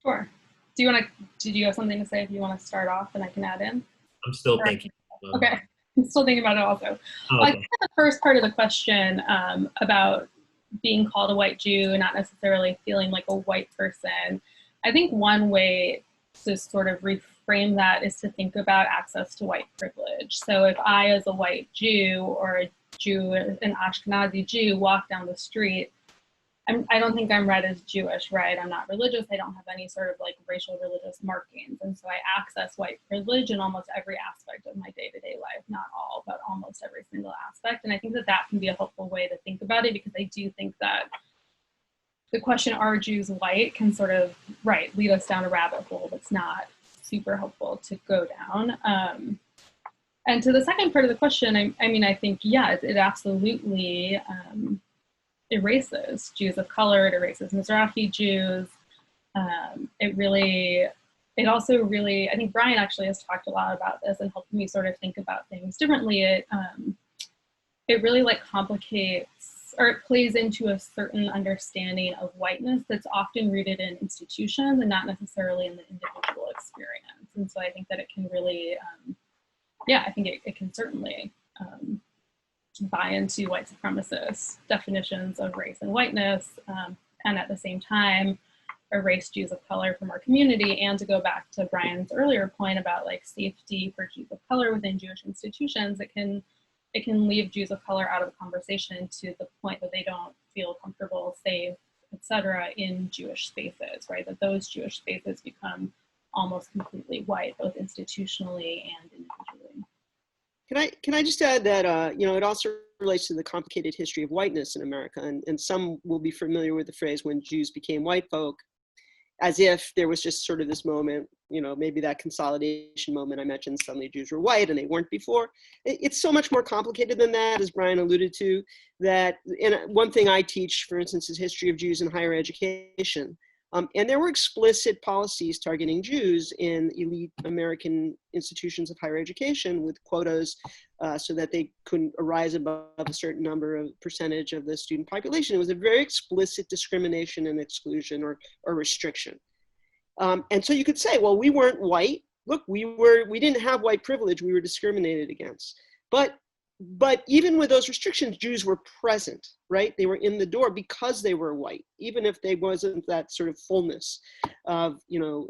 Sure. Did you have something to say if you want to start off and I can add in? I'm still thinking. Okay, I'm still thinking about it also. Oh, okay. I think the first part of the question about being called a white Jew and not necessarily feeling like a white person, I think one way to sort of frame that is to think about access to white privilege. So if I, as a white Jew or a Jew, an Ashkenazi Jew, walk down the street, I don't think I'm read as Jewish, right? I'm not religious. I don't have any sort of like racial religious markings. And so I access white privilege in almost every aspect of my day-to-day life, not all, but almost every single aspect. And I think that that can be a helpful way to think about it, because I do think that the question, are Jews white, can sort of, right, lead us down a rabbit hole that's not super helpful to go down. And to the second part of the question, I mean, I think, yeah, it absolutely erases Jews of color, it erases Mizrahi Jews. It also really, I think Bryan actually has talked a lot about this and helped me sort of think about things differently. It really like complicates, or it plays into a certain understanding of whiteness that's often rooted in institutions and not necessarily in the individual experience. And so I think that it can really, yeah, I think it can certainly buy into white supremacist definitions of race and whiteness, and at the same time, erase Jews of color from our community. And to go back to Bryan's earlier point about like safety for Jews of color within Jewish institutions, it can leave Jews of color out of the conversation to the point that they don't feel comfortable, safe, etc. in Jewish spaces, right? That those Jewish spaces become almost completely white, both institutionally and individually. Can I just add that, you know, it also relates to the complicated history of whiteness in America, and some will be familiar with the phrase "when Jews became white folk," as if there was just sort of this moment, you know, maybe that consolidation moment I mentioned, suddenly Jews were white and they weren't before. It's so much more complicated than that, as Bryan alluded to, that, and one thing I teach, for instance, is history of Jews in higher education. And there were explicit policies targeting Jews in elite American institutions of higher education with quotas so that they couldn't rise above a certain number of percentage of the student population. It was a very explicit discrimination and exclusion or restriction. And so you could say, well, we weren't white. Look, we didn't have white privilege. We were discriminated against. But even with those restrictions, Jews were present, right? They were in the door because they were white, even if they wasn't that sort of fullness of, you know,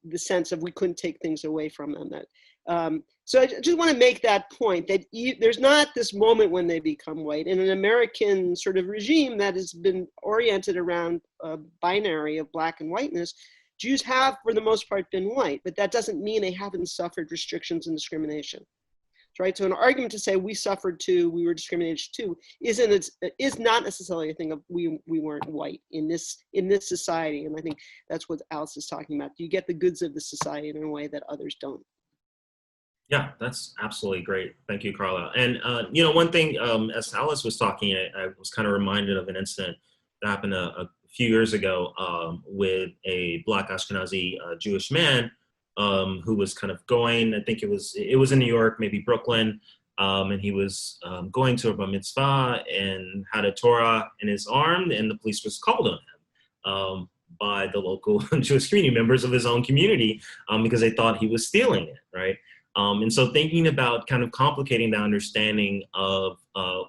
the sense of we couldn't take things away from them. So I just want to make that point that there's not this moment when they become white. In an American sort of regime that has been oriented around a binary of black and whiteness, Jews have, for the most part, been white, but that doesn't mean they haven't suffered restrictions and discrimination. Right, so an argument to say we suffered too, we were discriminated too, is not necessarily a thing of we weren't white in this society, and I think that's what Alice is talking about. You get the goods of the society in a way that others don't. Yeah, that's absolutely great. Thank you, Karla. And you know, one thing, as Alice was talking, I was kind of reminded of an incident that happened a few years ago with a Black Ashkenazi Jewish man. Who was kind of going, I think it was in New York, maybe Brooklyn, and he was going to a bar mitzvah and had a Torah in his arm, and the police was called on him by the local Jewish community, members of his own community, because they thought he was stealing it, right? And so thinking about kind of complicating the understanding of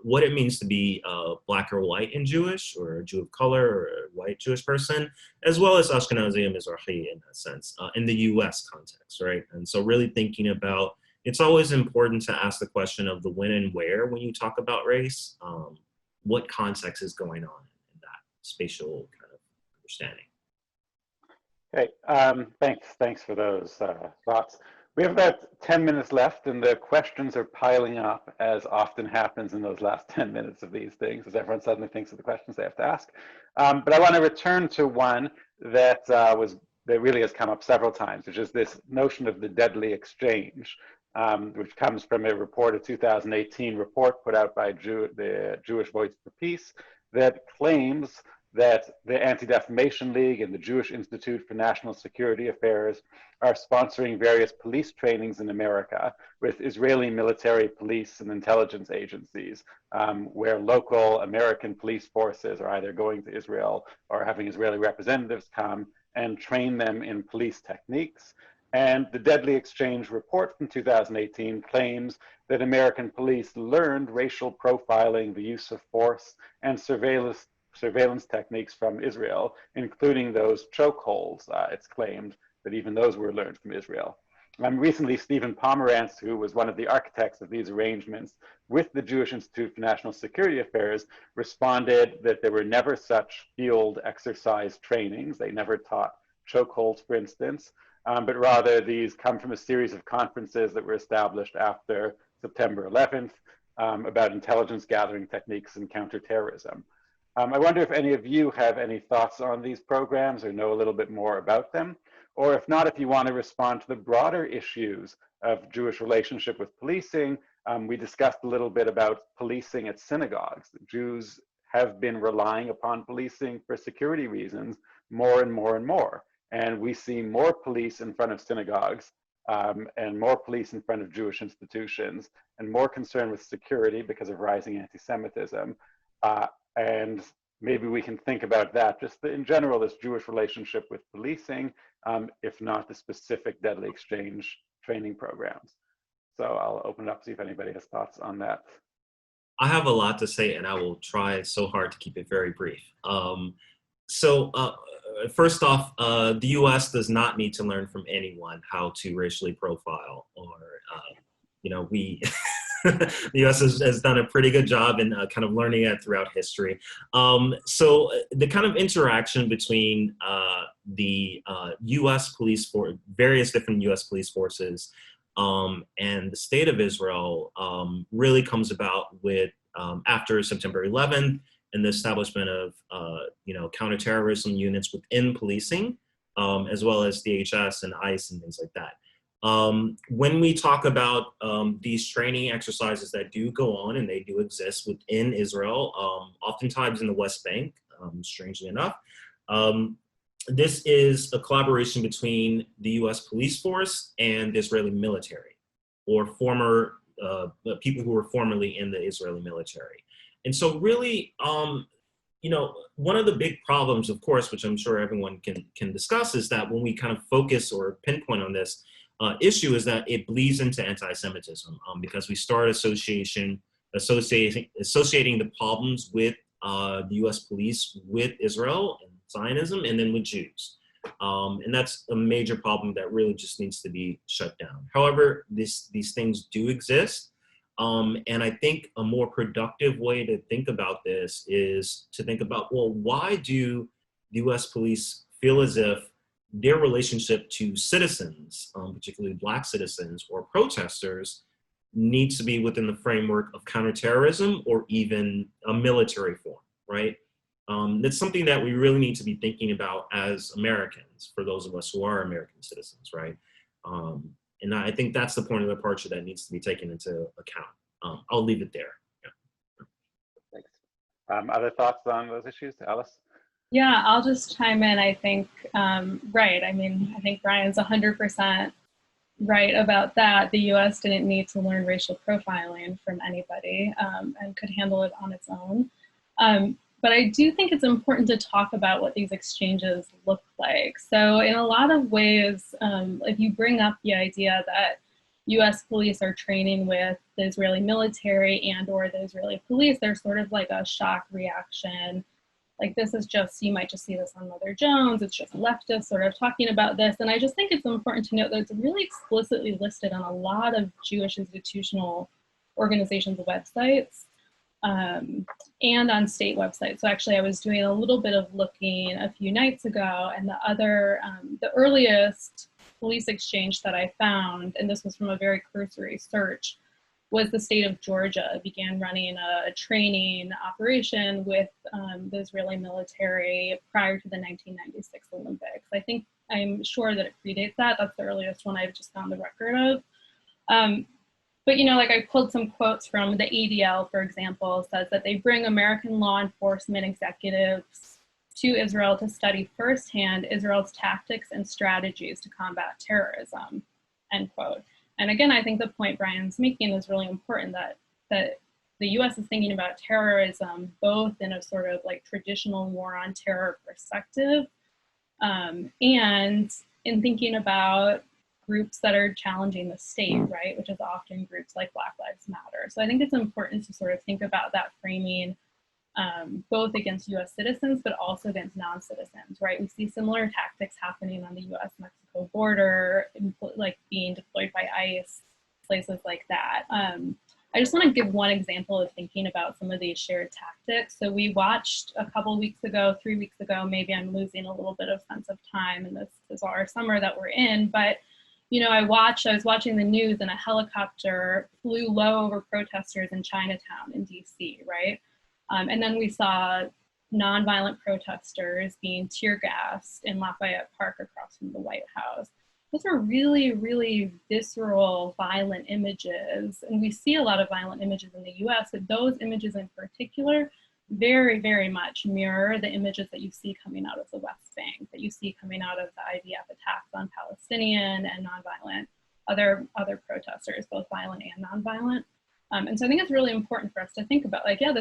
what it means to be Black or white in Jewish, or a Jew of color, or a white Jewish person, as well as Ashkenazi and Mizrahi in that sense, in the US context, right? And so really thinking about, it's always important to ask the question of the when and where when you talk about race, what context is going on in that spatial kind of understanding. Okay, thanks for those thoughts. We have about 10 minutes left, and the questions are piling up, as often happens in those last 10 minutes of these things, as everyone suddenly thinks of the questions they have to ask. But I want to return to one that really has come up several times, which is this notion of the deadly exchange, which comes from a report, a 2018 report put out by the Jewish Voice for Peace, that claims that the Anti-Defamation League and the Jewish Institute for National Security Affairs are sponsoring various police trainings in America with Israeli military police and intelligence agencies, where local American police forces are either going to Israel or having Israeli representatives come and train them in police techniques. And the Deadly Exchange report from 2018 claims that American police learned racial profiling, the use of force, and surveillance techniques from Israel, including those chokeholds. It's claimed that even those were learned from Israel. Recently, Stephen Pomerantz, who was one of the architects of these arrangements with the Jewish Institute for National Security Affairs, responded that there were never such field exercise trainings. They never taught chokeholds, for instance, but rather these come from a series of conferences that were established after September 11th about intelligence gathering techniques and counterterrorism. I wonder if any of you have any thoughts on these programs or know a little bit more about them, or if not, if you want to respond to the broader issues of Jewish relationship with policing. We discussed a little bit about policing at synagogues. Jews have been relying upon policing for security reasons more and more and more. And we see more police in front of synagogues and more police in front of Jewish institutions and more concern with security because of rising anti-Semitism. And maybe we can think about that, just in general, this Jewish relationship with policing, if not the specific deadly exchange training programs. So I'll open it up, see if anybody has thoughts on that. I have a lot to say, and I will try so hard to keep it very brief. First off, the US does not need to learn from anyone how to racially profile, or, we, the US has done a pretty good job in kind of learning it throughout history. So the kind of interaction between the US police force, various different US police forces, and the state of Israel really comes about with after September 11th and the establishment of counterterrorism units within policing, as well as DHS and ICE and things like that. When we talk about these training exercises that do go on, and they do exist within Israel, oftentimes in the West Bank, strangely enough, this is a collaboration between the US police force and the Israeli military, or former people who were formerly in the Israeli military. And so really, one of the big problems, of course, which I'm sure everyone can discuss, is that when we kind of focus or pinpoint on this issue, is that it bleeds into anti-Semitism, because we start associating the problems with the US police with Israel and Zionism, and then with Jews. And that's a major problem that really just needs to be shut down. However, these things do exist. And I think a more productive way to think about this is to think about, well, why do the US police feel as if their relationship to citizens, particularly Black citizens or protesters, needs to be within the framework of counterterrorism or even a military form, right? That's something that we really need to be thinking about as Americans, for those of us who are American citizens, right? And I think that's the point of departure that needs to be taken into account. I'll leave it there. Yeah. Thanks. Other thoughts on those issues, Alice? Yeah, I'll just chime in. I think, right. I mean, I think Bryan's 100% right about that. The US didn't need to learn racial profiling from anybody and could handle it on its own. But I do think it's important to talk about what these exchanges look like. So in a lot of ways, if you bring up the idea that US police are training with the Israeli military and or the Israeli police, there's sort of like a shock reaction. Like, this is just, you might just see this on Mother Jones, it's just leftists sort of talking about this. And I just think it's important to note that it's really explicitly listed on a lot of Jewish institutional organizations' websites. And on state websites. So actually I was doing a little bit of looking a few nights ago, and the earliest police exchange that I found, and this was from a very cursory search, was the state of Georgia began running a training operation with the Israeli military prior to the 1996 Olympics. I'm sure that it predates that. That's the earliest one I've just found the record of. But, like I pulled some quotes from the ADL, for example, says that they bring American law enforcement executives to Israel to study firsthand Israel's tactics and strategies to combat terrorism, end quote. And again, I think the point Bryan's making is really important, that the US is thinking about terrorism both in a sort of like traditional war on terror perspective, and in thinking about groups that are challenging the state, right, which is often groups like Black Lives Matter. So I think it's important to sort of think about that framing both against US citizens, but also against non-citizens, right? We see similar tactics happening on the US-Mexico border, like being deployed by ICE, places like that. I just want to give one example of thinking about some of these shared tactics. So we watched a couple weeks ago, 3 weeks ago, maybe I'm losing a little bit of sense of time in this bizarre summer that we're in, but you know, I was watching the news and a helicopter flew low over protesters in Chinatown in DC, right? And then we saw nonviolent protesters being tear gassed in Lafayette Park across from the White House. Those are really, really visceral, violent images. And we see a lot of violent images in the US, but those images in particular very, very much mirror the images that you see coming out of the West Bank, that you see coming out of the IDF attacks on Palestinian and nonviolent other protesters, both violent and nonviolent. And so I think it's really important for us to think about, like, yeah,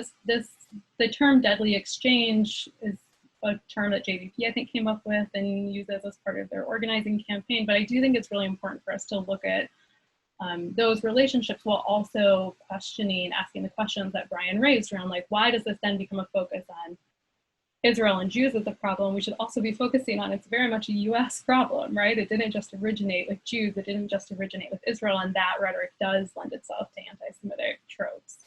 the term deadly exchange is a term that JVP, I think, came up with and uses as part of their organizing campaign. But I do think it's really important for us to look at those relationships while also asking the questions that Bryan raised around, like, why does this then become a focus on Israel and Jews as a problem? We should also be focusing on, it's very much a US problem, right? It didn't just originate with Jews, it didn't just originate with Israel, and that rhetoric does lend itself to anti-Semitic tropes.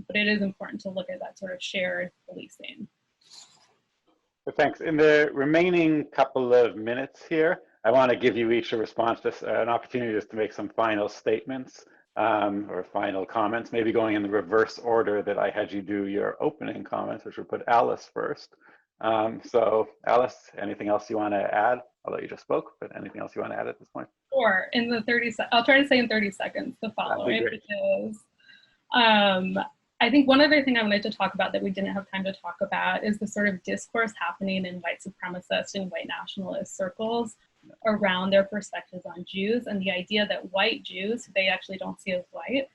But it is important to look at that sort of shared policing. Thanks. In the remaining couple of minutes here, I want to give you each a response, just an opportunity just to make some final statements or final comments, maybe going in the reverse order that I had you do your opening comments, which would put Alice first. So Alice, anything else you want to add? Although you just spoke, but anything else you want to add at this point? Sure. In the 30 seconds, I'll try to say in 30 seconds the following, which is, I think one other thing I wanted to talk about that we didn't have time to talk about is the sort of discourse happening in white supremacist and white nationalist circles around their perspectives on Jews, and the idea that white Jews, who they actually don't see as white,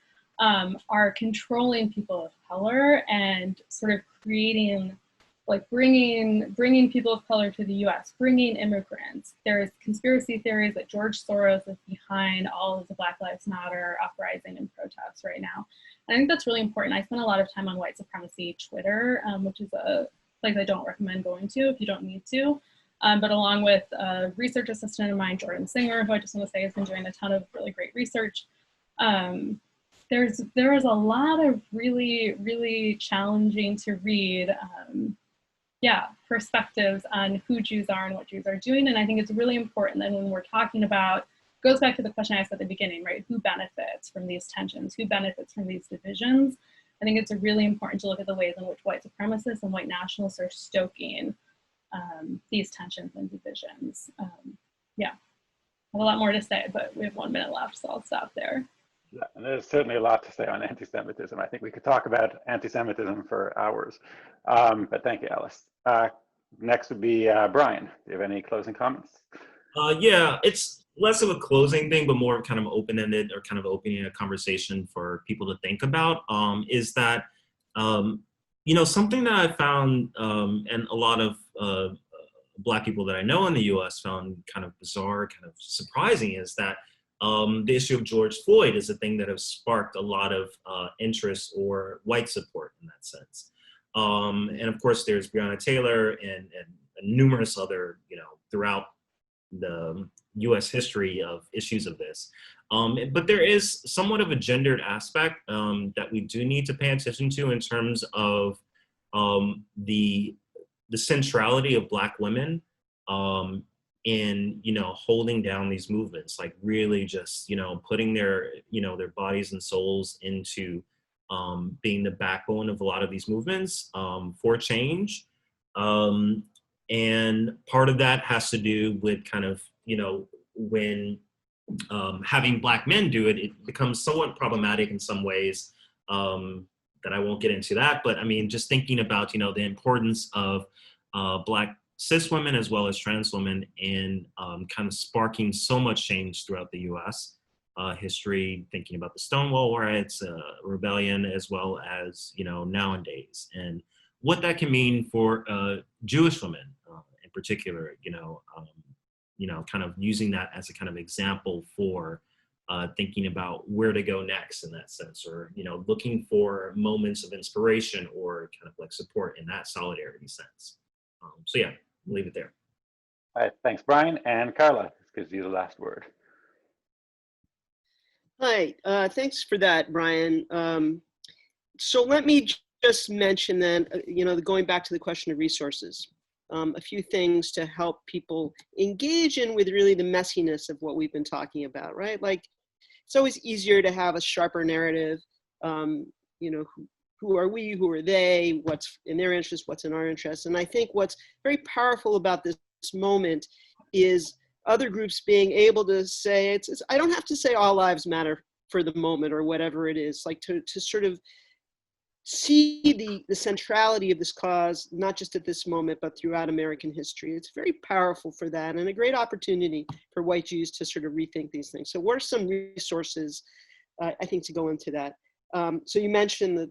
are controlling people of color and sort of creating, like, bringing people of color to the US, bringing immigrants. There's conspiracy theories that George Soros is behind all of the Black Lives Matter uprising and protests right now. I think that's really important. I spent a lot of time on white supremacy Twitter, which is a place I don't recommend going to if you don't need to. But along with a research assistant of mine, Jordan Singer, who I just want to say has been doing a ton of really great research, there is a lot of really, really challenging to read perspectives on who Jews are and what Jews are doing. And I think it's really important that when we're talking about, goes back to the question I asked at the beginning, right? Who benefits from these tensions? Who benefits from these divisions? I think it's really important to look at the ways in which white supremacists and white nationalists are stoking these tensions and divisions. I have a lot more to say, but we have 1 minute left, so I'll stop there. Yeah, and there's certainly a lot to say on anti-Semitism. I think we could talk about anti-Semitism for hours, but thank you, Alice. Next would be Bryan. Do you have any closing comments? Yeah, it's less of a closing thing, but more kind of open-ended, or kind of opening a conversation for people to think about, is that, you know, something that I found, and a lot of Black people that I know in the US found kind of bizarre, kind of surprising, is that the issue of George Floyd is a thing that has sparked a lot of interest or white support in that sense. And of course, there's Breonna Taylor and numerous other, you know, throughout the US history of issues of this. But there is somewhat of a gendered aspect that we do need to pay attention to in terms of the centrality of Black women in, you know, holding down these movements, like really just, you know, putting their, you know, their bodies and souls into being the backbone of a lot of these movements for change. And part of that has to do with kind of, you know, when having Black men do it, it becomes somewhat problematic in some ways that I won't get into that. But I mean, just thinking about, you know, the importance of Black cis women as well as trans women in kind of sparking so much change throughout the US history, thinking about the Stonewall riots, rebellion, as well as, you know, nowadays, and what that can mean for Jewish women in particular, you know, kind of using that as a kind of example for thinking about where to go next in that sense, or, you know, looking for moments of inspiration or kind of like support in that solidarity sense. So yeah, I'll leave it there. All right, thanks, Bryan. And Karla, this gives you the last word. Hi, thanks for that, Bryan. So let me just mention then, you know, going back to the question of resources, a few things to help people engage in with really the messiness of what we've been talking about, right? Like, it's always easier to have a sharper narrative, you know, who are we, who are they, what's in their interest, what's in our interest. And I think what's very powerful about this moment is other groups being able to say, I don't have to say all lives matter for the moment or whatever it is, like to sort of see the centrality of this cause, not just at this moment, but throughout American history. It's very powerful for that, and a great opportunity for white Jews to sort of rethink these things. So what are some resources, I think, to go into that? So you mentioned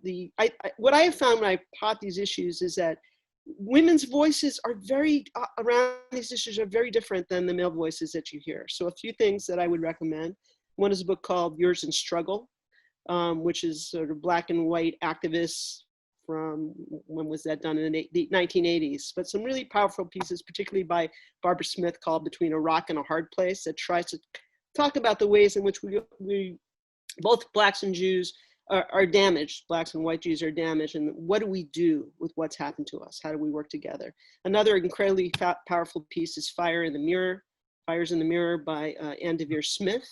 what I have found when I taught these issues is that women's voices are around these issues are very different than the male voices that you hear. So a few things that I would recommend. One is a book called Yours in Struggle, which is sort of black and white activists from, when was that done, in the 1980s, but some really powerful pieces, particularly by Barbara Smith, called Between a Rock and a Hard Place, that tries to talk about the ways in which we both blacks and Jews are damaged, blacks and white Jews are damaged, and what do we do with what's happened to us? How do we work together? Another incredibly powerful piece is Fires in the Mirror by Ann Devere Smith,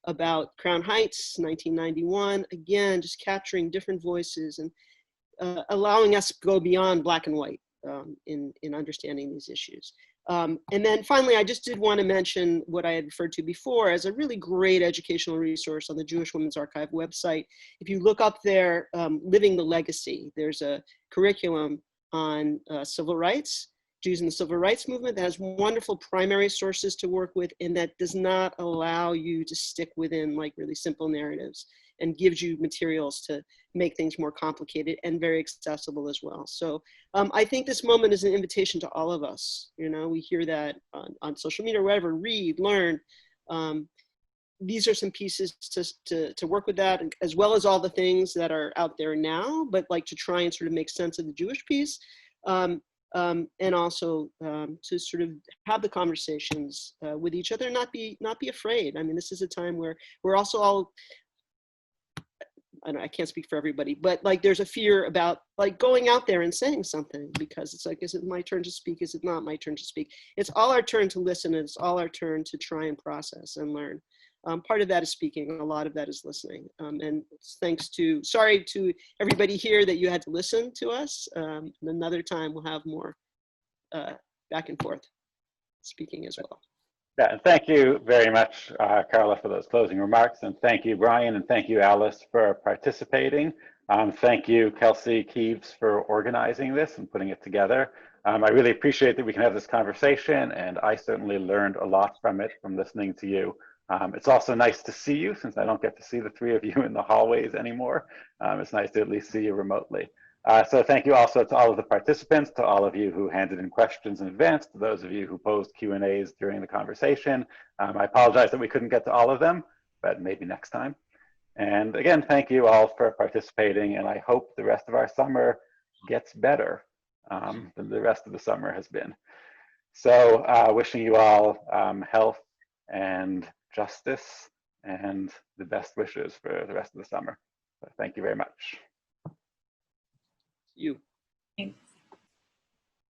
about Crown Heights, 1991, again, just capturing different voices and allowing us to go beyond black and white in understanding these issues. And then finally, I just did want to mention what I had referred to before as a really great educational resource on the Jewish Women's Archive website. If you look up there, Living the Legacy, there's a curriculum on civil rights, Jews in the civil rights movement, that has wonderful primary sources to work with, and that does not allow you to stick within like really simple narratives, and gives you materials to make things more complicated and very accessible as well. So I think this moment is an invitation to all of us. You know, we hear that on social media or whatever, read, learn. These are some pieces to work with that, as well as all the things that are out there now, but like to try and sort of make sense of the Jewish piece. And also to sort of have the conversations with each other, and not be afraid. I mean, this is a time where we're also all, I can't speak for everybody, but like there's a fear about like going out there and saying something, because it's like, is it my turn to speak? Is it not my turn to speak? It's all our turn to listen, and it's all our turn to try and process and learn. Part of that is speaking, a lot of that is listening. And sorry to everybody here that you had to listen to us. Another time we'll have more back and forth speaking as well. Yeah, and thank you very much, Karla, for those closing remarks. And thank you, Bryan, and thank you, Alice, for participating. Thank you, Kelsey Keeves, for organizing this and putting it together. I really appreciate that we can have this conversation, and I certainly learned a lot from it, from listening to you. It's also nice to see you, since I don't get to see the three of you in the hallways anymore. It's nice to at least see you remotely. So thank you also to all of the participants, to all of you who handed in questions in advance, to those of you who posed Q&As during the conversation. I apologize that we couldn't get to all of them, but maybe next time. And again, thank you all for participating, and I hope the rest of our summer gets better than the rest of the summer has been. So wishing you all health and justice and the best wishes for the rest of the summer. So thank you very much. You. Thanks.